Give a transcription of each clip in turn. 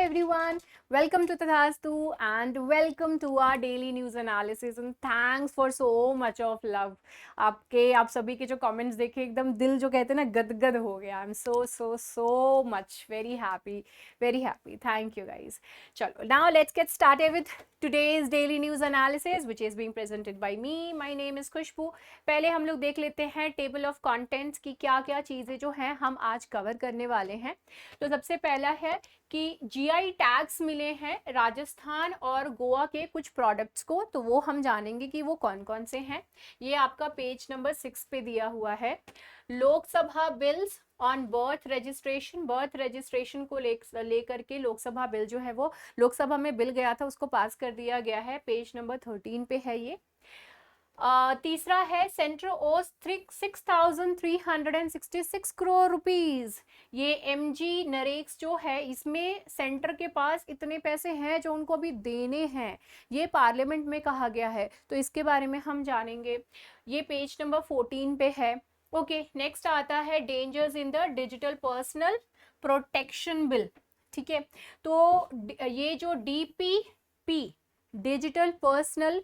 everyone, welcome to Tathastu and welcome to our daily news analysis and thanks for so much of love. आप सभी के जो comments देखे एकदम दिल जो कहते हैं ना गदगद हो गया. I'm so much very happy. Thank you guys. चलो, now let's get started with today's daily news analysis which is being presented by me. My name is खुशबू. पहले हम लोग देख लेते हैं टेबल ऑफ कंटेंट्स की क्या क्या चीज़ें जो हैं हम आज कवर करने वाले हैं. तो सबसे पहला है कि जीआई टैग्स मिले हैं राजस्थान और गोवा के कुछ प्रोडक्ट्स को, तो वो हम जानेंगे कि वो कौन कौन से हैं. ये आपका पेज नंबर 6 पे दिया हुआ है. Lok Sabha bills on birth registration को लेकर के लोकसभा बिल जो है वो लोकसभा में बिल गया था उसको पास कर दिया गया है. पेज नंबर 13 पे है ये. तीसरा है सेंटर ओस 6,366 करोड़ रुपीज. ये एमजी नरेक्स जो है इसमें सेंटर के पास इतने पैसे हैं जो उनको अभी देने हैं. ये पार्लियामेंट में कहा गया है, तो इसके बारे में हम जानेंगे. ये पेज नंबर 14 पे है. ओके, नेक्स्ट आता है dangers in the digital personal protection bill. ठीक है, तो ये जो DPP digital personal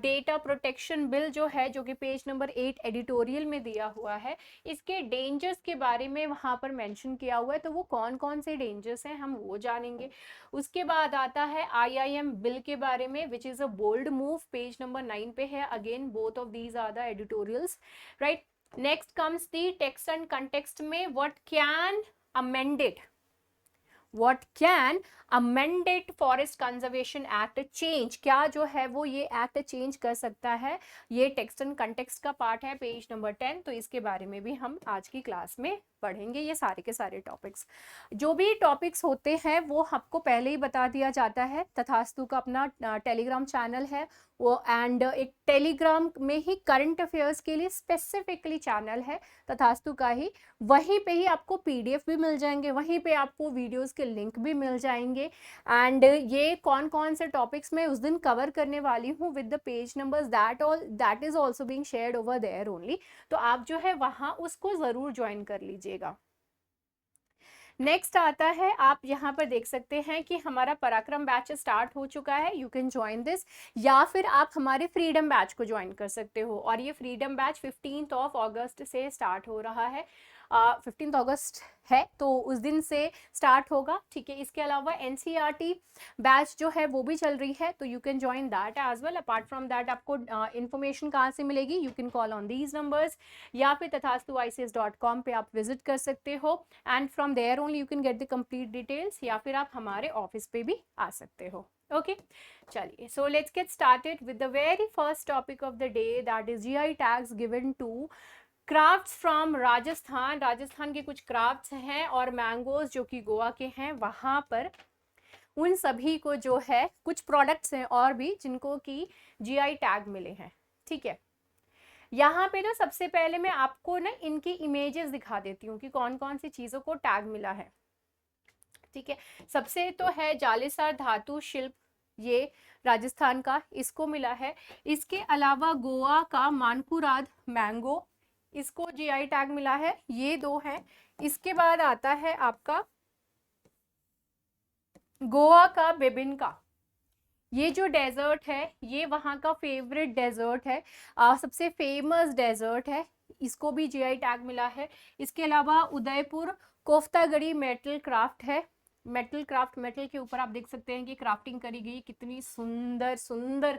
data protection bill जो है, जो कि पेज नंबर 8 एडिटोरियल में दिया हुआ है, इसके डेंजर्स के बारे में वहां पर मेंशन किया हुआ है. तो वो कौन कौन से डेंजर्स हैं हम वो जानेंगे. उसके बाद आता है आईआईएम बिल के बारे में which is a bold move. Page number 9 पे है. Again both of these are the editorials, right. Next comes the text and context में what can amended forest conservation act change, क्या जो है वो ये एक्ट चेंज कर सकता है. ये टेक्स्ट एंड कंटेक्स्ट का पार्ट है पेज नंबर 10. तो इसके बारे में भी हम आज की क्लास में पढ़ेंगे. ये सारे के सारे टॉपिक्स, जो भी टॉपिक्स होते हैं वो आपको पहले ही बता दिया जाता है. तथास्तु का अपना टेलीग्राम चैनल है वो, एंड एक टेलीग्राम में ही करंट अफेयर्स के लिए स्पेसिफिकली चैनल है तथास्तु का ही. वहीं पे ही आपको पीडीएफ भी मिल जाएंगे, वहीं पे आपको वीडियोस के लिंक भी मिल जाएंगे. एंड ये कौन कौन से टॉपिक्स मैं उस दिन कवर करने वाली हूँ with the page numbers that is also being shared over there only. तो आप जो है वहाँ उसको ज़रूर ज्वाइन कर लीजिएगा. नेक्स्ट आता है, आप यहाँ पर देख सकते हैं कि हमारा पराक्रम बैच स्टार्ट हो चुका है. यू कैन ज्वाइन दिस, या फिर आप हमारे फ्रीडम बैच को ज्वाइन कर सकते हो. और ये फ्रीडम बैच 15 अगस्त से स्टार्ट हो रहा है. 15 अगस्त है तो उस दिन से स्टार्ट होगा. ठीक है, इसके अलावा एनसीईआरटी बैच जो है वो भी चल रही है, तो you can join that as well. Apart from that आपको इन्फॉर्मेशन कहाँ से मिलेगी? You can call on these numbers, या फिर tathastuics.com पे आप विजिट कर सकते हो. And from there only you can get the complete details, या फिर आप हमारे ऑफिस पे भी आ सकते हो. ओके, चलिए, so let's get started with the very first topic of the day, that is GI tags given to crafts from Rajasthan. Rajasthan के कुछ क्राफ्ट्स हैं और मैंगोज जो कि गोवा के हैं, वहाँ पर उन सभी को जो है कुछ प्रोडक्ट्स हैं और भी जिनको कि जीआई टैग मिले हैं. ठीक है, यहाँ पे ना सबसे पहले मैं आपको ना इनकी इमेजेस दिखा देती हूँ कि कौन कौन सी चीज़ों को टैग मिला है. ठीक है, सबसे तो है जालेसार धातु शिल्प, ये राजस्थान का, इसको मिला है. इसके अलावा गोवा का मानकुराद मैंगो, इसको जीआई टैग मिला है. ये दो हैं. इसके बाद आता है आपका गोवा का बेबिनका. ये जो डेजर्ट है ये वहाँ का फेवरेट डेजर्ट है, सबसे फेमस डेजर्ट है. इसको भी जीआई टैग मिला है. इसके अलावा उदयपुर कोफ्तागढ़ी मेटल क्राफ्ट है. मेटल के ऊपर आप देख सकते हैं कि क्राफ्टिंग करी गई, कितनी सुंदर सुंदर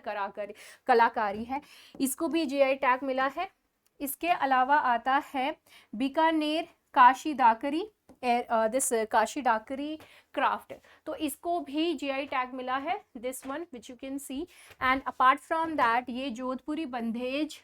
कलाकारी है. इसको भी जीआई टैग मिला है. इसके अलावा आता है बीकानेर काशी डाकरी, दिस काशी डाकरी क्राफ्ट, तो इसको भी जीआई टैग मिला है. This one which you can C. And apart from that ये जोधपुरी बंधेज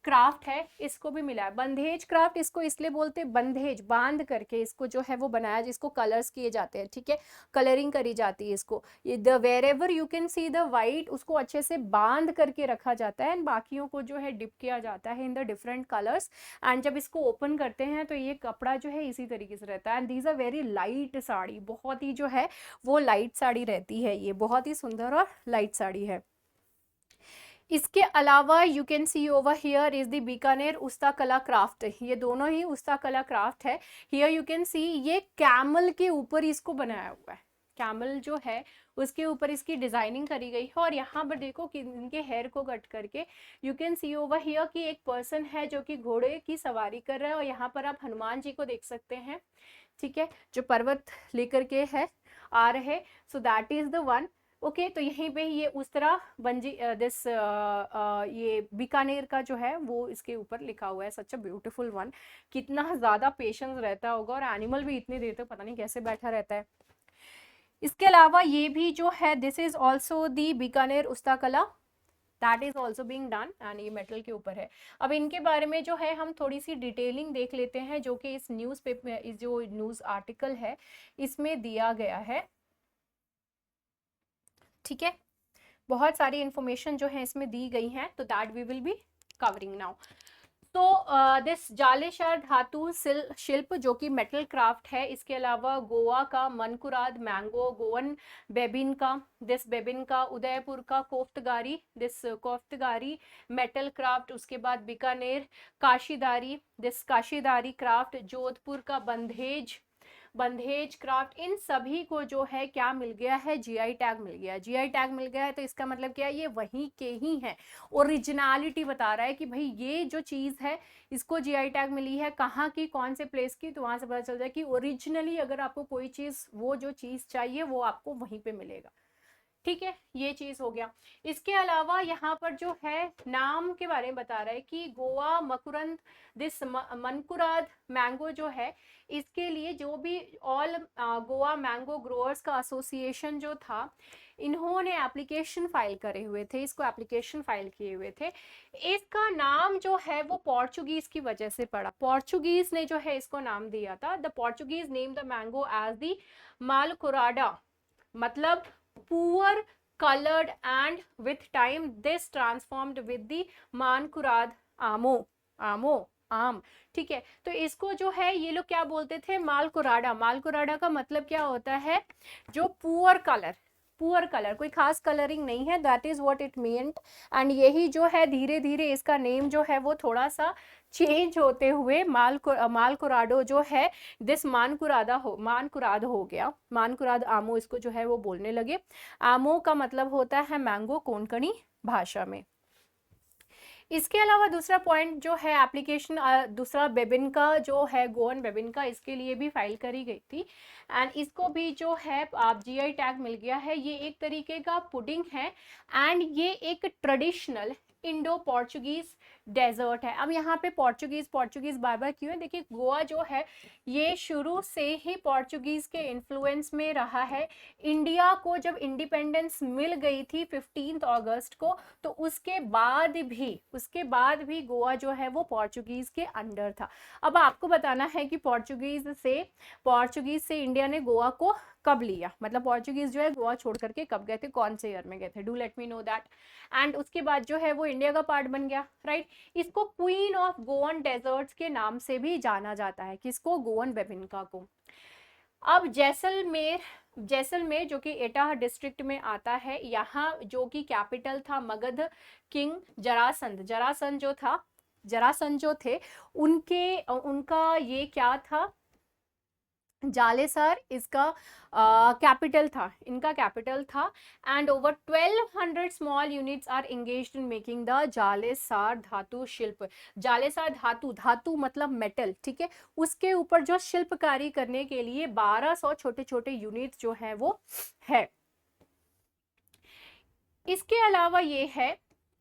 क्राफ्ट है, इसको भी मिला है. बंधेज क्राफ्ट इसको इसलिए बोलते हैं, बंधेज बांध करके इसको जो है वो बनाया, जिसको कलर्स किए जाते हैं. ठीक है, कलरिंग करी जाती है इसको. ये the wherever you can see the white, उसको अच्छे से बांध करके रखा जाता है. एंड बाकियों को जो है डिप किया जाता है in the different colours. And जब इसको ओपन करते हैं तो ये कपड़ा जो है इसी तरीके से रहता है. And these are very light sari, बहुत ही जो है वो लाइट साड़ी रहती है. ये बहुत ही सुंदर और लाइट साड़ी है. इसके अलावा you can see over here is the Bikaner Usta Kala craft. ये दोनों ही उस्ता कला क्राफ्ट है. हियर यू कैन सी ये कैमल के ऊपर इसको बनाया हुआ है. कैमल जो है उसके ऊपर इसकी डिजाइनिंग करी गई है। और यहाँ पर देखो कि इनके हेयर को कट करके you can see over here कि एक पर्सन है जो कि घोड़े की सवारी कर रहा है, और यहाँ पर आप हनुमान जी को देख सकते हैं, ठीक है, जो पर्वत लेकर के है आ रहे। So that is the one. Okay, तो यहीं पे ये उस तरह बंजी दिस ये बीकानेर का जो है वो इसके ऊपर लिखा हुआ है। सच अ ब्यूटीफुल वन। कितना ज्यादा पेशेंस रहता होगा, और एनिमल भी इतनी देर तक पता नहीं कैसे बैठा रहता है। इसके अलावा ये भी जो है this is also the Bikaner Ustakala, that is also being done, and ये मेटल के ऊपर है। अब इनके बारे में जो है हम थोड़ी सी डिटेलिंग देख लेते हैं, जो कि इस न्यूज़ पेपर, इस जो न्यूज़ आर्टिकल है इसमें दिया गया है, ठीक है। बहुत सारी इंफॉर्मेशन जो है इसमें दी गई हैं, तो that we will be covering now. तो दिस जालेश्वर धातु शिल्प जो कि मेटल क्राफ्ट है। इसके अलावा गोवा का मनकुराद मैंगो, गोवन बेबिन का, दिस बेबिन का, उदयपुर का कोफ्तगारी, दिस कोफ्तगारी मेटल क्राफ्ट। उसके बाद बीकानेर काशीदारी, दिस काशीदारी क्राफ्ट, जोधपुर का बंधेज क्राफ्ट। इन सभी को जो है क्या मिल गया है, जीआई टैग मिल गया है। जीआई टैग मिल गया है तो इसका मतलब क्या है, ये वहीं के ही है। ओरिजिनलिटी बता रहा है कि भाई ये जो चीज है इसको जीआई टैग मिली है, कहाँ की, कौन से प्लेस की, तो वहां से पता चल जाए कि ओरिजिनली अगर आपको कोई चीज, वो जो चीज चाहिए वो आपको वहीं पे मिलेगा, ठीक है। ये चीज हो गया। इसके अलावा यहाँ पर जो है नाम के बारे में बता रहा है कि गोवा मकुरंद दिस मनकुराद मैंगो जो है, इसके लिए जो भी ऑल गोवा मैंगो ग्रोअर्स का एसोसिएशन जो था, इन्होंने एप्लीकेशन फाइल करे हुए थे, इसको एप्लीकेशन फाइल किए हुए थे। इसका नाम जो है वो पोर्चुगीज की वजह से पड़ा, पोर्चुगीज ने जो है इसको नाम दिया था। The Portuguese name the mango as the मालकुराडा, मतलब poor colored, and with time this transformed with the Mankurad आमो आम, ठीक है। तो इसको जो है ये लोग क्या बोलते थे, मालकुराडा। मालकुराडा का मतलब क्या होता है, जो पुअर कलर, पुअर कलर, कोई खास कलरिंग नहीं है, that is what it meant. एंड यही जो है धीरे धीरे इसका नेम जो है वो थोड़ा सा चेंज होते हुए मालकुराडो जो है दिस मानकुराद हो गया। मानकुराद आमो इसको जो है वो बोलने लगे। आमो का मतलब होता है मैंगो कोंकणी भाषा में। इसके अलावा दूसरा पॉइंट जो है एप्लीकेशन, दूसरा बेबिन का जो है, गोवन बेबिन का, इसके लिए भी फाइल करी गई थी, एंड इसको भी जो है आप जीआई टैग मिल गया है। ये एक तरीके का पुडिंग है, एंड ये एक ट्रेडिशनल इंडो पोर्चुगीज डेजर्ट है। अब यहाँ पे पोर्चुगीज बार बार क्यों है, देखिए गोवा जो है ये शुरू से ही पोर्चुगीज के इन्फ्लुएंस में रहा है। इंडिया को जब इंडिपेंडेंस मिल गई थी 15 अगस्त को, तो उसके बाद भी गोवा जो है वो पोर्चुगीज के अंडर था। अब आपको बताना है कि पोर्चुगीज से इंडिया ने गोवा को कब लिया, मतलब पोर्चुगीज जो है गोवा छोड़ करके कब गए थे, कौन से ईयर में गए थे, do let me know that. And उसके बाद जो है वो इंडिया का पार्ट बन गया, राइट। इसको क्वीन ऑफ गोवन डेजर्ट्स के नाम से भी जाना जाता है, किसको, गोवन बेबिनका को। अब जैसलमेर जो कि एटा डिस्ट्रिक्ट में आता है, यहाँ जो कि कैपिटल था मगध किंग जरासंध जो थे उनका ये क्या था, जालेसर इसका कैपिटल था, इनका कैपिटल था। And over 1200 small units are engaged in making the Jalesar Dhatu Shilp. जालेसर धातु मतलब मेटल, ठीक है, उसके ऊपर जो शिल्पकारी करने के लिए 1200 छोटे छोटे यूनिट्स जो है वो है।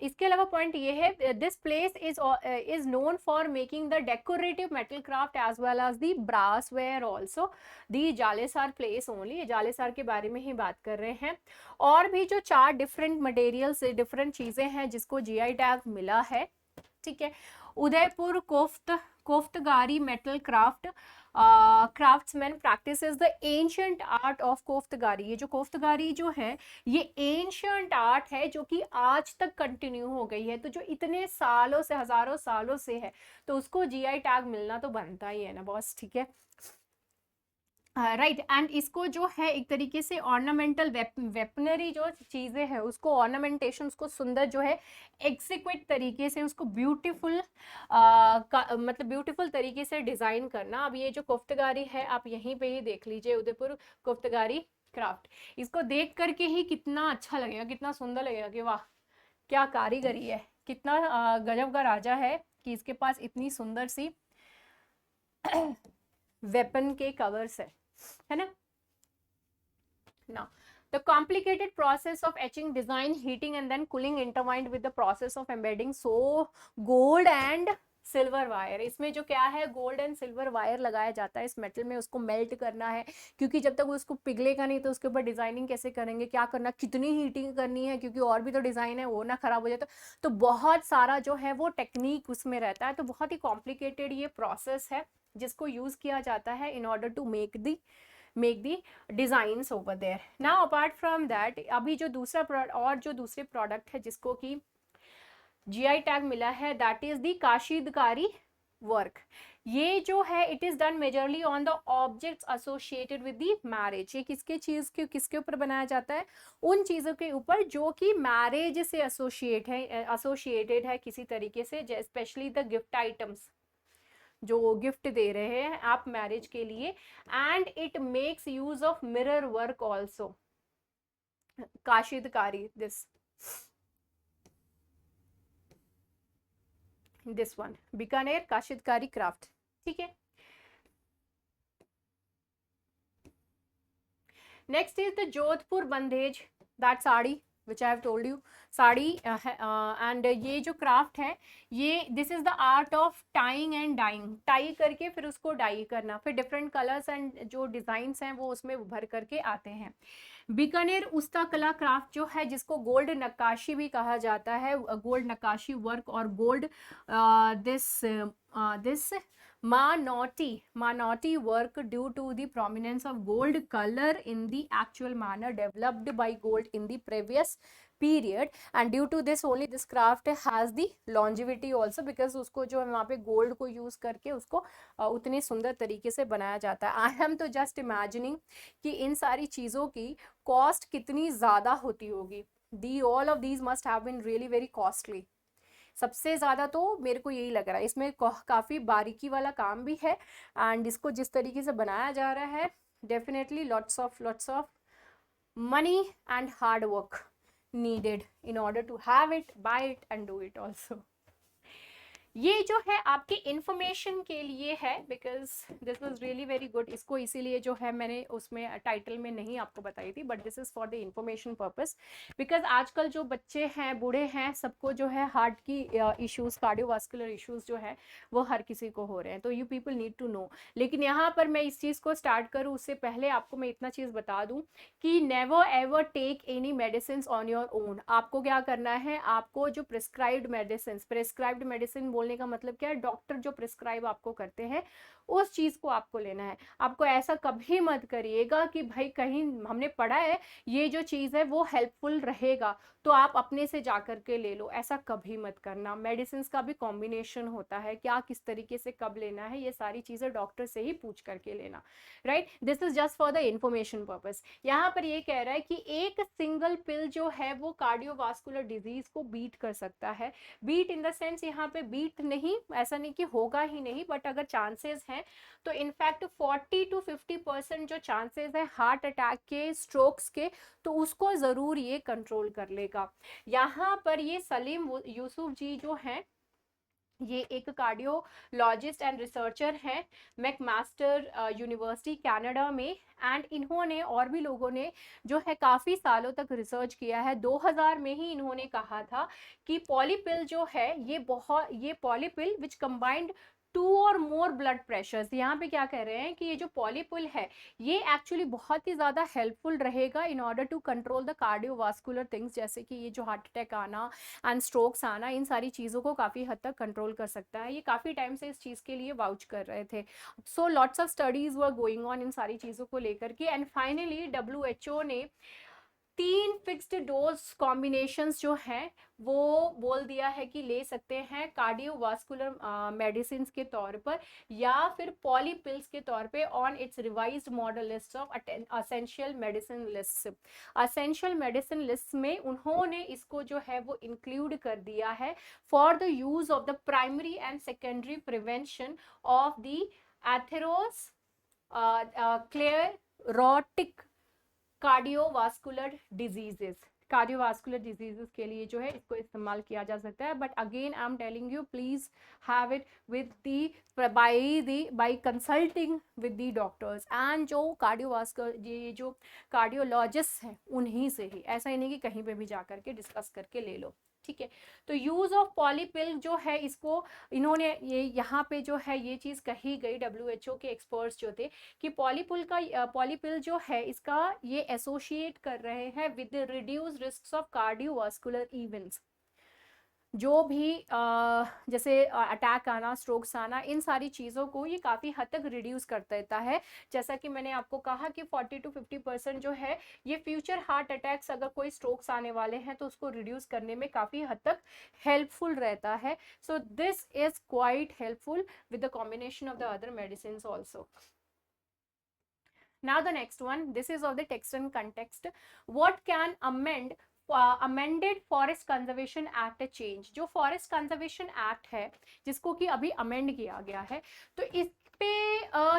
इसके अलावा पॉइंट ये है, this place is known for making the decorative metal craft as well as the brass ware also. The Jalesar place only, Jalesar के बारे में ही बात कर रहे हैं। और भी जो 4 डिफरेंट मटेरियल्स, डिफरेंट चीजें हैं जिसको जीआई टैग मिला है, ठीक है। Udaipur Koftgari metal craftsman practices the ancient art of Koftgari. ये जो कोफ्तगारी जो है ये एंशिएंट आर्ट है जो कि आज तक कंटिन्यू हो गई है, तो जो इतने सालों से, हजारों सालों से है, तो उसको जीआई टैग मिलना तो बनता ही है ना बॉस, ठीक है, राइट। एंड इसको जो है एक तरीके से ऑर्नामेंटल वेपनरी जो चीजें हैं उसको ऑर्नामेंटेशन, उसको सुंदर जो है एक्सिक्यूट तरीके से, उसको ब्यूटीफुल मतलब ब्यूटीफुल तरीके से डिजाइन करना। अब ये जो कोफ्तगारी है आप यहीं पे ही देख लीजिए, उदयपुर कोफ्तगारी क्राफ्ट, इसको देख करके ही कितना अच्छा लगेगा, कितना सुंदर लगेगा कि वाह क्या कारीगरी है, कितना गजब का राजा है कि इसके पास इतनी सुंदर सी वेपन के कवर्स है ना। Now, the complicated process of etching, design, heating and then cooling intertwined with the process of embedding. So, gold and silver wire, इसमें जो क्या है गोल्ड एंड सिल्वर वायर लगाया जाता है इस मेटल में, उसको मेल्ट करना है क्योंकि जब तक उसको पिघलेगा नहीं तो उसके ऊपर डिजाइनिंग कैसे करेंगे, क्या करना, कितनी हीटिंग करनी है क्योंकि और भी तो डिजाइन है वो ना खराब हो जाए तो बहुत सारा जो है वो टेक्निक उसमें रहता है। तो बहुत ही कॉम्प्लिकेटेड ये प्रोसेस है जिसको यूज किया जाता है in order to make the designs over there. Now apart from that, अभी जो दूसरा और जो दूसरे प्रोडक्ट है जिसको कि जीआई टैग मिला है, दैट इज दी काशीदकारी वर्क। ये जो है it is done majorly on the objects associated with the marriage. ये किसके ऊपर बनाया जाता है, उन चीजों के ऊपर जो कि मैरिज से एसोसिएटेड है किसी तरीके से, स्पेशली द गिफ्ट आइटम्स जो गिफ्ट दे रहे हैं आप मैरिज के लिए। And it makes use of mirror work also, Kashidakari, this one Bikaner Kashidakari craft, ठीक है। Next is the Jodhpur Bandhej, that sari which I have told you, sari and ये जो क्राफ्ट है ये this is the art of tying and dyeing, tie करके फिर उसको dye करना, फिर डिफरेंट कलर्स एंड जो डिजाइन्स हैं वो उसमें उभर करके आते हैं। बीकानेर उस्ता कला क्राफ्ट जो है जिसको गोल्ड नक्काशी भी कहा जाता है, गोल्ड नक्काशी वर्क और gold this Manotti work due to the prominence of gold color in the actual manner developed by gold in the previous period, and due to this only this craft has the longevity also because उसको जो है वहाँ पे gold को use करके उसको उतनी सुंदर तरीके से बनाया जाता है। आई एम तो जस्ट इमेजिनिंग कि इन सारी चीज़ों की कॉस्ट कितनी ज़्यादा होती होगी। The all of these must have been really very costly. सबसे ज़्यादा तो मेरे को यही लग रहा है, इसमें काफ़ी बारीकी वाला काम भी है एंड इसको जिस तरीके से बनाया जा रहा है definitely lots of money and hard work needed in order to have it, buy it and do it also. ये जो है आपके इंफॉर्मेशन के लिए है because this was really very good, इसको इसीलिए जो है मैंने उसमें टाइटल में नहीं आपको बताई थी, but this is for the information purpose because आजकल जो बच्चे हैं बूढ़े हैं सबको जो है हार्ट की इश्यूज, कार्डियोवास्कुलर इश्यूज जो है वो हर किसी को हो रहे हैं, तो you people need to know. लेकिन यहाँ पर मैं इस चीज़ को स्टार्ट करूँ उससे पहले आपको मैं इतना चीज़ बता दूँ कि never ever take any medicine on your own. आपको क्या करना है, आपको जो प्रिस्क्राइब्ड मेडिसिन बोलने का मतलब क्या है, डॉक्टर जो प्रिस्क्राइब आपको करते हैं उस चीज को आपको लेना है। आपको ऐसा कभी मत करिएगा कि भाई कहीं हमने पढ़ा है ये जो चीज है वो हेल्पफुल रहेगा तो आप अपने से जाकर के ले लो, ऐसा कभी मत करना। मेडिसिन का भी कॉम्बिनेशन होता है, क्या किस तरीके से कब लेना है ये सारी चीजें डॉक्टर से ही पूछ करके लेना, right. This is just for the information purpose. यहाँ पर ये कह रहा है कि एक सिंगल पिल जो है वो कार्डियोवास्कुलर डिजीज को बीट कर सकता है। बीट इन द सेंस यहाँ पे बीट नहीं, ऐसा नहीं कि होगा ही नहीं, बट अगर चांसेस हैं तो इनफैक्ट 40 to 50% जो चांसेस है हार्ट अटैक के, स्ट्रोक्स के, तो उसको जरूर ये कंट्रोल कर लेगा। यहाँ पर ये सलीम यूसुफ जी जो हैं ये एक कार्डियोलॉजिस्ट एंड रिसर्चर हैं मैकमास्टर यूनिवर्सिटी कनाडा में, एंड इन्होंने और भी लोगों ने जो है काफ़ी सालों तक रिसर्च किया है। 2000 में ही इन्होंने कहा था कि पॉलीपिल जो है ये पॉलीपिल विच कंबाइंड 2 और मोर ब्लड प्रेशर्स, यहाँ पे क्या कह रहे हैं कि ये जो पॉलीपिल है ये एक्चुअली बहुत ही ज़्यादा हेल्पफुल रहेगा in order to control the cardiovascular things, जैसे कि ये जो हार्ट अटैक आना एंड स्ट्रोक्स आना, इन सारी चीज़ों को काफ़ी हद तक कंट्रोल कर सकता है। ये काफ़ी टाइम से इस चीज़ के लिए वाउच कर रहे थे। So lots of studies were going on in सारी चीज़ों को लेकर के, एंड फाइनली WHO ने 3 फिक्स्ड डोज कॉम्बिनेशंस जो हैं वो बोल दिया है कि ले सकते हैं कार्डियोवास्कुलर मेडिसिन के तौर पर या फिर पॉलीपिल्स के तौर पे on it's revised model list of essential medicine list. Essential medicine list में उन्होंने इसको जो है वो इंक्लूड कर दिया है for the use of the primary and secondary prevention of the atherosclerotic cardiovascular diseases, cardiovascular diseases के लिए जो है इसको इस्तेमाल किया जा सकता है। But again I am telling you, please have it with the by consulting with the doctors and जो कार्डियोवास्कुलर, ये जो कार्डियोलॉजिस्ट हैं उन्हीं से ही, ऐसा ही नहीं कि कहीं पे भी जा करके डिस्कस करके ले लो, ठीक है। तो यूज ऑफ पॉलीपिल जो है, इसको इन्होंने ये यहाँ पे जो है ये चीज कही गई WHO के एक्सपर्ट्स जो थे कि पॉलीपिल जो है इसका ये एसोसिएट कर रहे हैं with reduce risk of cardiovascular events. जो भी जैसे अटैक आना, स्ट्रोक्स आना, इन सारी चीज़ों को ये काफ़ी हद तक रिड्यूस कर देता है। जैसा कि मैंने आपको कहा कि 40 to 50% जो है ये फ्यूचर हार्ट अटैक्स, अगर कोई स्ट्रोक्स आने वाले हैं तो उसको रिड्यूस करने में काफ़ी हद तक हेल्पफुल रहता है। So this is quite helpful with the combination of the other medicine also. Now the next one, this is of the text and context. What can amended forest conservation act change? जो forest conservation act है जिसको कि अभी amend किया गया है, तो इस पे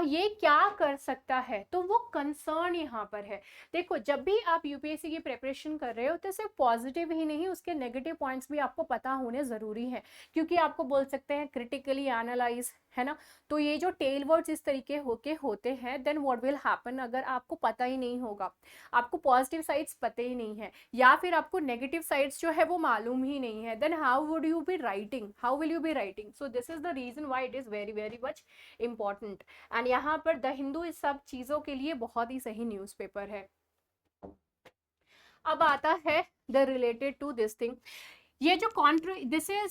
ये क्या कर सकता है, तो वो कंसर्न यहाँ पर है। देखो, जब भी आप यूपीएससी की प्रिपरेशन कर रहे हो तो सिर्फ पॉजिटिव ही नहीं, उसके नेगेटिव पॉइंट्स भी आपको पता होने ज़रूरी है, क्योंकि आपको बोल सकते हैं क्रिटिकली एनालाइज, है ना। तो ये जो टेल वर्ड्स इस तरीके होके होते हैं, देन व्हाट विल हैपन, अगर आपको पता ही नहीं होगा, आपको पॉजिटिव साइड्स पता ही नहीं है, या फिर आपको नेगेटिव साइड्स जो है वो मालूम ही नहीं है, then how will you be writing? So this is the reason why it is very very much important. And यहाँ पर द हिंदू इस सब चीजों के लिए बहुत ही सही न्यूज़पेपर है। अब आता है the related to this thing, ये जो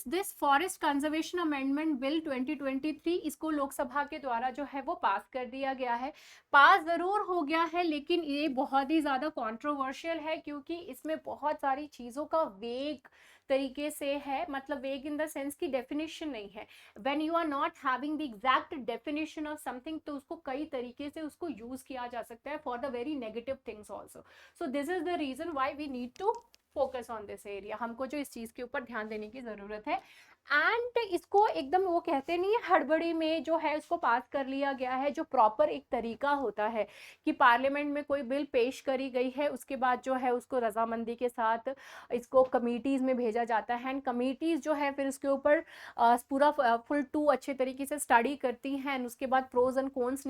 this forest conservation amendment bill 2023, इसको लोकसभा के द्वारा जो है वो पास कर दिया गया है। पास जरूर हो गया है, लेकिन ये बहुत ही ज्यादा कंट्रोवर्शियल है, क्योंकि इसमें बहुत सारी चीजों का वेग तरीके से है, मतलब वेग इन द सेंस की डेफिनेशन नहीं है। When you are not having the exact definition of something, तो उसको कई तरीके से उसको यूज किया जा सकता है for the very negative things also. So this is the reason why we need to focus on this area, हमको जो इस चीज के ऊपर ध्यान देने की जरूरत है। एंड इसको एकदम वो कहते नहीं है हड़बड़ी में जो है इसको पास कर लिया गया है, जो प्रॉपर एक तरीका होता है कि पार्लियामेंट में कोई बिल पेश करी गई है, उसके बाद जो है उसको रजामंदी के साथ इसको कमिटीज में भेजा जाता है, एंड कमिटीज जो है फिर उसके ऊपर पूरा फुल टू अच्छे तरीके से स्टडी करती हैं, एंड उसके बाद प्रोज एंड कॉन्स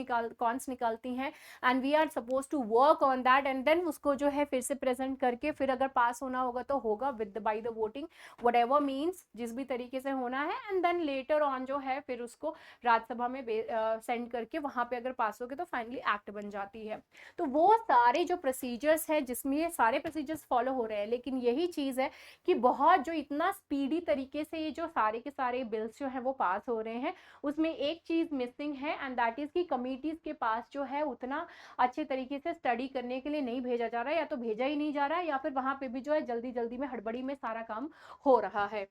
निकालती हैं, and we are suppose to work on that, and then उसको जो है फिर से प्रेजेंट करके, फिर अगर पास होना होगा तो होगा with by the voting, whatever means, जिस भी तरीके से होना है, एंड देन लेटर ऑन जो है फिर उसको राज्यसभा में सेंड करके वहां पे अगर पास हो गए तो फाइनली एक्ट बन जाती है। तो वो सारे जो प्रोसीजर्स है, जिसमें ये सारे प्रोसीजर्स फॉलो हो रहे हैं, लेकिन यही चीज है कि बहुत जो इतना स्पीडी तरीके से ये जो सारे के सारे बिल्स जो है वो पास हो रहे हैं, उसमें एक चीज मिसिंग है, एंड दैट इज कि कमिटीज के पास जो है उतना अच्छे तरीके से स्टडी करने के लिए नहीं भेजा जा रहा है, या तो भेजा ही नहीं जा रहा है, या फिर वहां पे भी जो है जल्दी जल्दी में हड़बड़ी में सारा काम हो रहा है।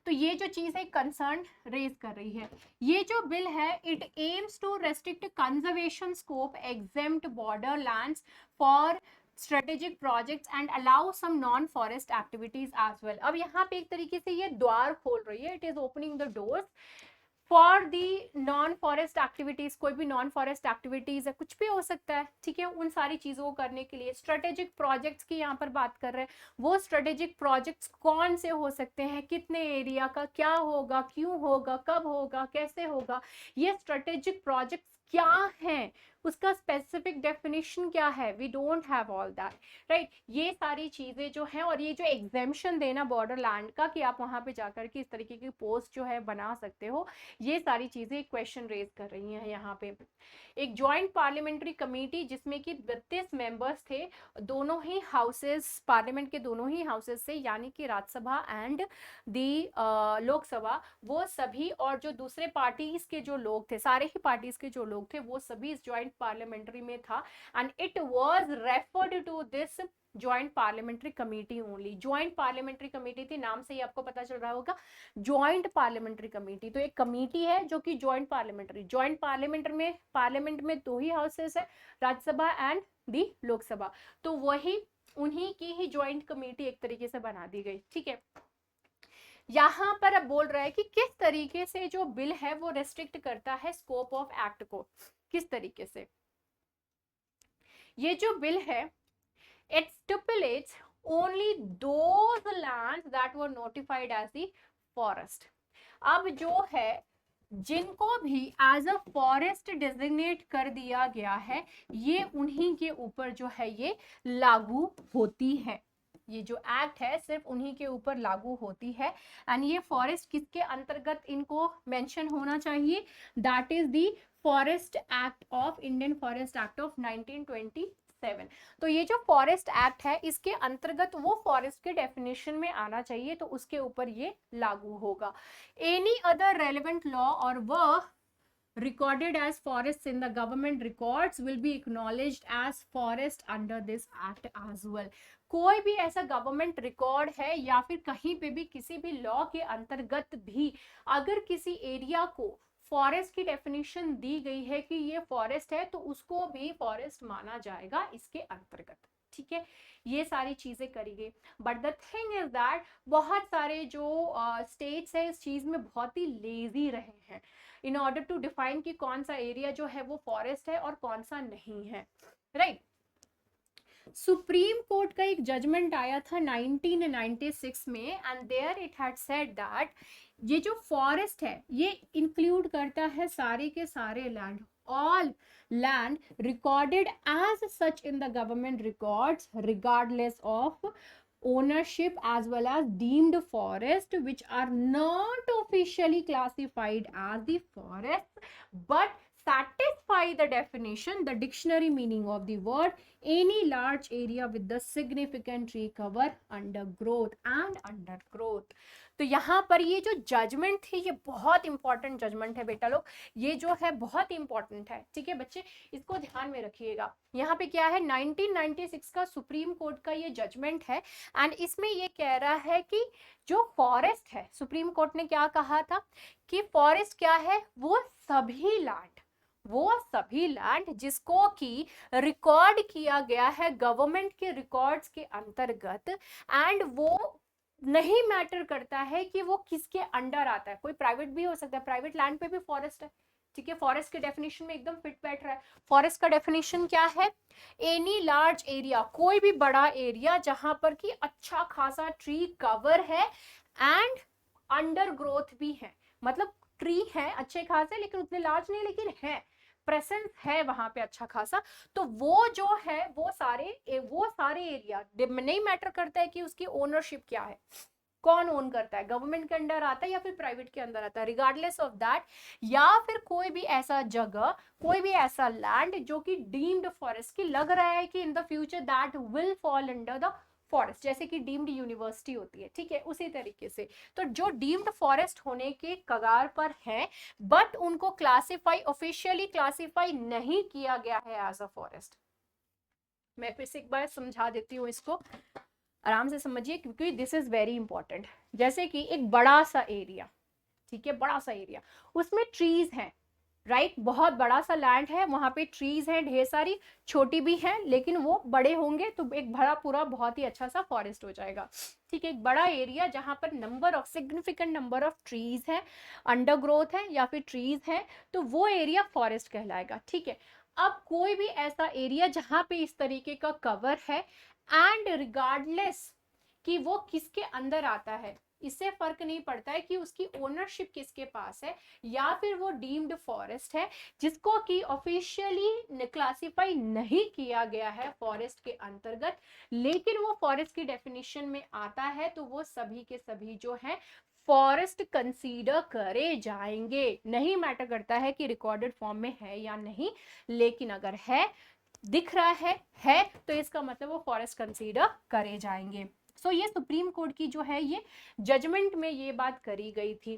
तो ये जो चीज है कंसर्न रेज कर रही है। ये जो बिल है, it aims to restrict conservation scope, exempt border lands for strategic projects and allow some non forest activities as well. अब यहाँ पे एक तरीके से ये द्वार खोल रही है, it is opening the doors for the non forest activities. कोई भी नॉन फॉरेस्ट एक्टिविटीज है, कुछ भी हो सकता है, ठीक है, उन सारी चीजों को करने के लिए स्ट्रेटेजिक प्रोजेक्ट्स की यहाँ पर बात कर रहे हैं। वो स्ट्रेटेजिक प्रोजेक्ट्स कौन से हो सकते हैं, कितने एरिया का, क्या होगा, क्यों होगा, कब होगा, कैसे होगा, ये स्ट्रेटेजिक प्रोजेक्ट्स क्या हैं, उसका स्पेसिफिक डेफिनेशन क्या है, we don't have all that, right. ये सारी चीजें जो हैं, और ये जो एग्जेम्पशन देना बॉर्डर लैंड का कि आप वहां पे जाकर के इस तरीके की पोस्ट जो है बना सकते हो, ये सारी चीजें क्वेश्चन रेज कर रही हैं यहाँ पे। एक जॉइंट पार्लियामेंट्री कमेटी जिसमें कि 32 मेंबर्स थे, दोनों ही हाउसेस, पार्लियामेंट के दोनों ही हाउसेस से, यानी कि राज्यसभा एंड दी लोकसभा, वो सभी, और जो दूसरे पार्टीज के जो लोग थे, सारे ही पार्टीज के जो लोग थे, वो सभी इस जॉइंट पार्लियामेंट्री में था, and it was referred to this joint parliamentary committee only. Joint parliamentary committee थी, नाम से ही आपको पता चल रहा होगा, ज्वाइंट पार्लियामेंट्री कमेटी। तो एक कमेटी है जो कि ज्वाइंट पार्लियामेंट में दो ही हाउसेस है, राज्यसभा एंड दी लोकसभा, तो वही उन्हीं की ही ज्वाइंट कमेटी एक तरीके से बना दी गई, ठीक है। यहाँ पर अब बोल रहा है कि किस तरीके से जो बिल है वो रेस्ट्रिक्ट करता है स्कोप ऑफ एक्ट को, किस तरीके से। ये जो बिल है it stipulates only those lands that were notified as the forest. अब जो है जिनको भी एज अ फॉरेस्ट डेजिग्नेट कर दिया गया है ये उन्हीं के ऊपर जो है ये लागू होती है। ये जो एक्ट है सिर्फ उन्हीं के ऊपर लागू होती है। एंड ये फॉरेस्ट किसके अंतर्गत इनको मेंशन होना चाहिए, that is the forest act of Indian forest act of 1927। तो ये जो फॉरेस्ट एक्ट है इसके अंतर्गत वो फॉरेस्ट के डेफिनेशन में आना चाहिए, तो उसके ऊपर ये लागू होगा। एनी अदर रेलेवेंट लॉ और वो recorded as forests in the government records will be acknowledged as forest under this act as well. कोई भी ऐसा गवर्नमेंट रिकॉर्ड है या फिर कहीं पे भी किसी भी लॉ के अंतर्गत भी अगर किसी एरिया को फॉरेस्ट की डेफिनेशन दी गई है कि ये फॉरेस्ट है तो उसको भी फॉरेस्ट माना जाएगा इसके अंतर्गत। ठीक है, ये सारी चीजें करी गई। But the thing is that बहुत सारे जो स्टेट्स है इस चीज में बहुत ही लेजी रहे हैं इन ऑर्डर टू डिफाइन कि कौन सा एरिया जो है वो फॉरेस्ट है और कौन सा नहीं है, राइट। सुप्रीम कोर्ट का एक जजमेंट आया था 1996 में and there it had said that ये जो फॉरेस्ट है ये इंक्लूड करता है सारे के सारे land, all land recorded as such in the government records regardless of ownership as well as deemed forest which are not officially classified as the forest but satisfy the definition, the dictionary meaning of the word, any large area with the significant tree cover, undergrowth and undergrowth. तो यहाँ पर ये जो judgement थी ये बहुत important judgement है बेटा लोग, ये जो है बहुत इंपॉर्टेंट है। ठीक है बच्चे, इसको ध्यान में रखिएगा। यहाँ पे क्या है 1996 का सुप्रीम कोर्ट का ये जजमेंट है एंड इसमें ये कह रहा है कि जो फॉरेस्ट है, सुप्रीम कोर्ट ने क्या कहा था कि फॉरेस्ट क्या है, वो सभी लैंड जिसको कि रिकॉर्ड किया गया है गवर्नमेंट के रिकॉर्ड्स के अंतर्गत एंड वो नहीं मैटर करता है कि वो किसके अंडर आता है, कोई प्राइवेट भी हो सकता है, प्राइवेट लैंड पे भी फॉरेस्ट है। ठीक है, फॉरेस्ट के डेफिनेशन में एकदम फिट बैठ रहा है। फॉरेस्ट का डेफिनेशन क्या है, एनी लार्ज एरिया, कोई भी बड़ा एरिया जहां पर कि अच्छा खासा ट्री कवर है एंड अंडर ग्रोथ भी है, मतलब ट्री है अच्छे खासे लेकिन उतने लार्ज नहीं, लेकिन है, प्रेजेंस है वहां पे अच्छा खासा। तो वो जो है वो सारे एरिया नहीं मैटर करता है कि उसकी ओनरशिप क्या है, कौन ओन करता है, गवर्नमेंट के अंडर आता है या फिर प्राइवेट के अंदर आता है, रिगार्डलेस ऑफ दैट, या फिर कोई भी ऐसा जगह, कोई भी ऐसा लैंड जो कि डीम्ड फॉरेस्ट की लग रहा है कि in the future that will fall under the forest, जैसे कि डीम्ड यूनिवर्सिटी होती है। ठीक है, उसी तरीके से तो जो डीम्ड फॉरेस्ट होने के कगार पर है बट उनको ऑफिशियली क्लासिफाई नहीं किया गया है एज अ फॉरेस्ट। मैं फिर से एक बार समझा देती हूँ, इसको आराम से समझिए क्योंकि दिस इज वेरी इंपॉर्टेंट। जैसे कि एक बड़ा सा एरिया, ठीक है, बड़ा सा एरिया, उसमें ट्रीज हैं, राइट, बहुत बड़ा सा लैंड है, वहां पे ट्रीज हैं ढेर सारी, छोटी भी हैं लेकिन वो बड़े होंगे तो एक बड़ा पूरा बहुत ही अच्छा सा फॉरेस्ट हो जाएगा। ठीक है, एक बड़ा एरिया जहां पर सिग्निफिकेंट नंबर ऑफ ट्रीज है, अंडरग्रोथ है या फिर ट्रीज है, तो वो एरिया फॉरेस्ट कहलाएगा। ठीक है, अब कोई भी ऐसा एरिया जहां पे इस तरीके का कवर है एंड रिगार्डलेस कि वो किसके अंदर आता है, इससे फर्क नहीं पड़ता है कि उसकी ओनरशिप किसके पास है, या फिर वो डीम्ड फॉरेस्ट है जिसको कि ऑफिशियली क्लासिफाई नहीं किया गया है फॉरेस्ट के अंतर्गत, लेकिन वो फॉरेस्ट की डेफिनेशन में आता है, तो वो सभी के सभी जो है फॉरेस्ट कंसीडर करे जाएंगे। नहीं मैटर करता है कि रिकॉर्डेड फॉर्म में है या नहीं, लेकिन अगर है, दिख रहा है तो इसका मतलब वो फॉरेस्ट कंसीडर करे जाएंगे। सो ये सुप्रीम कोर्ट की जो है ये जजमेंट में ये बात करी गई थी।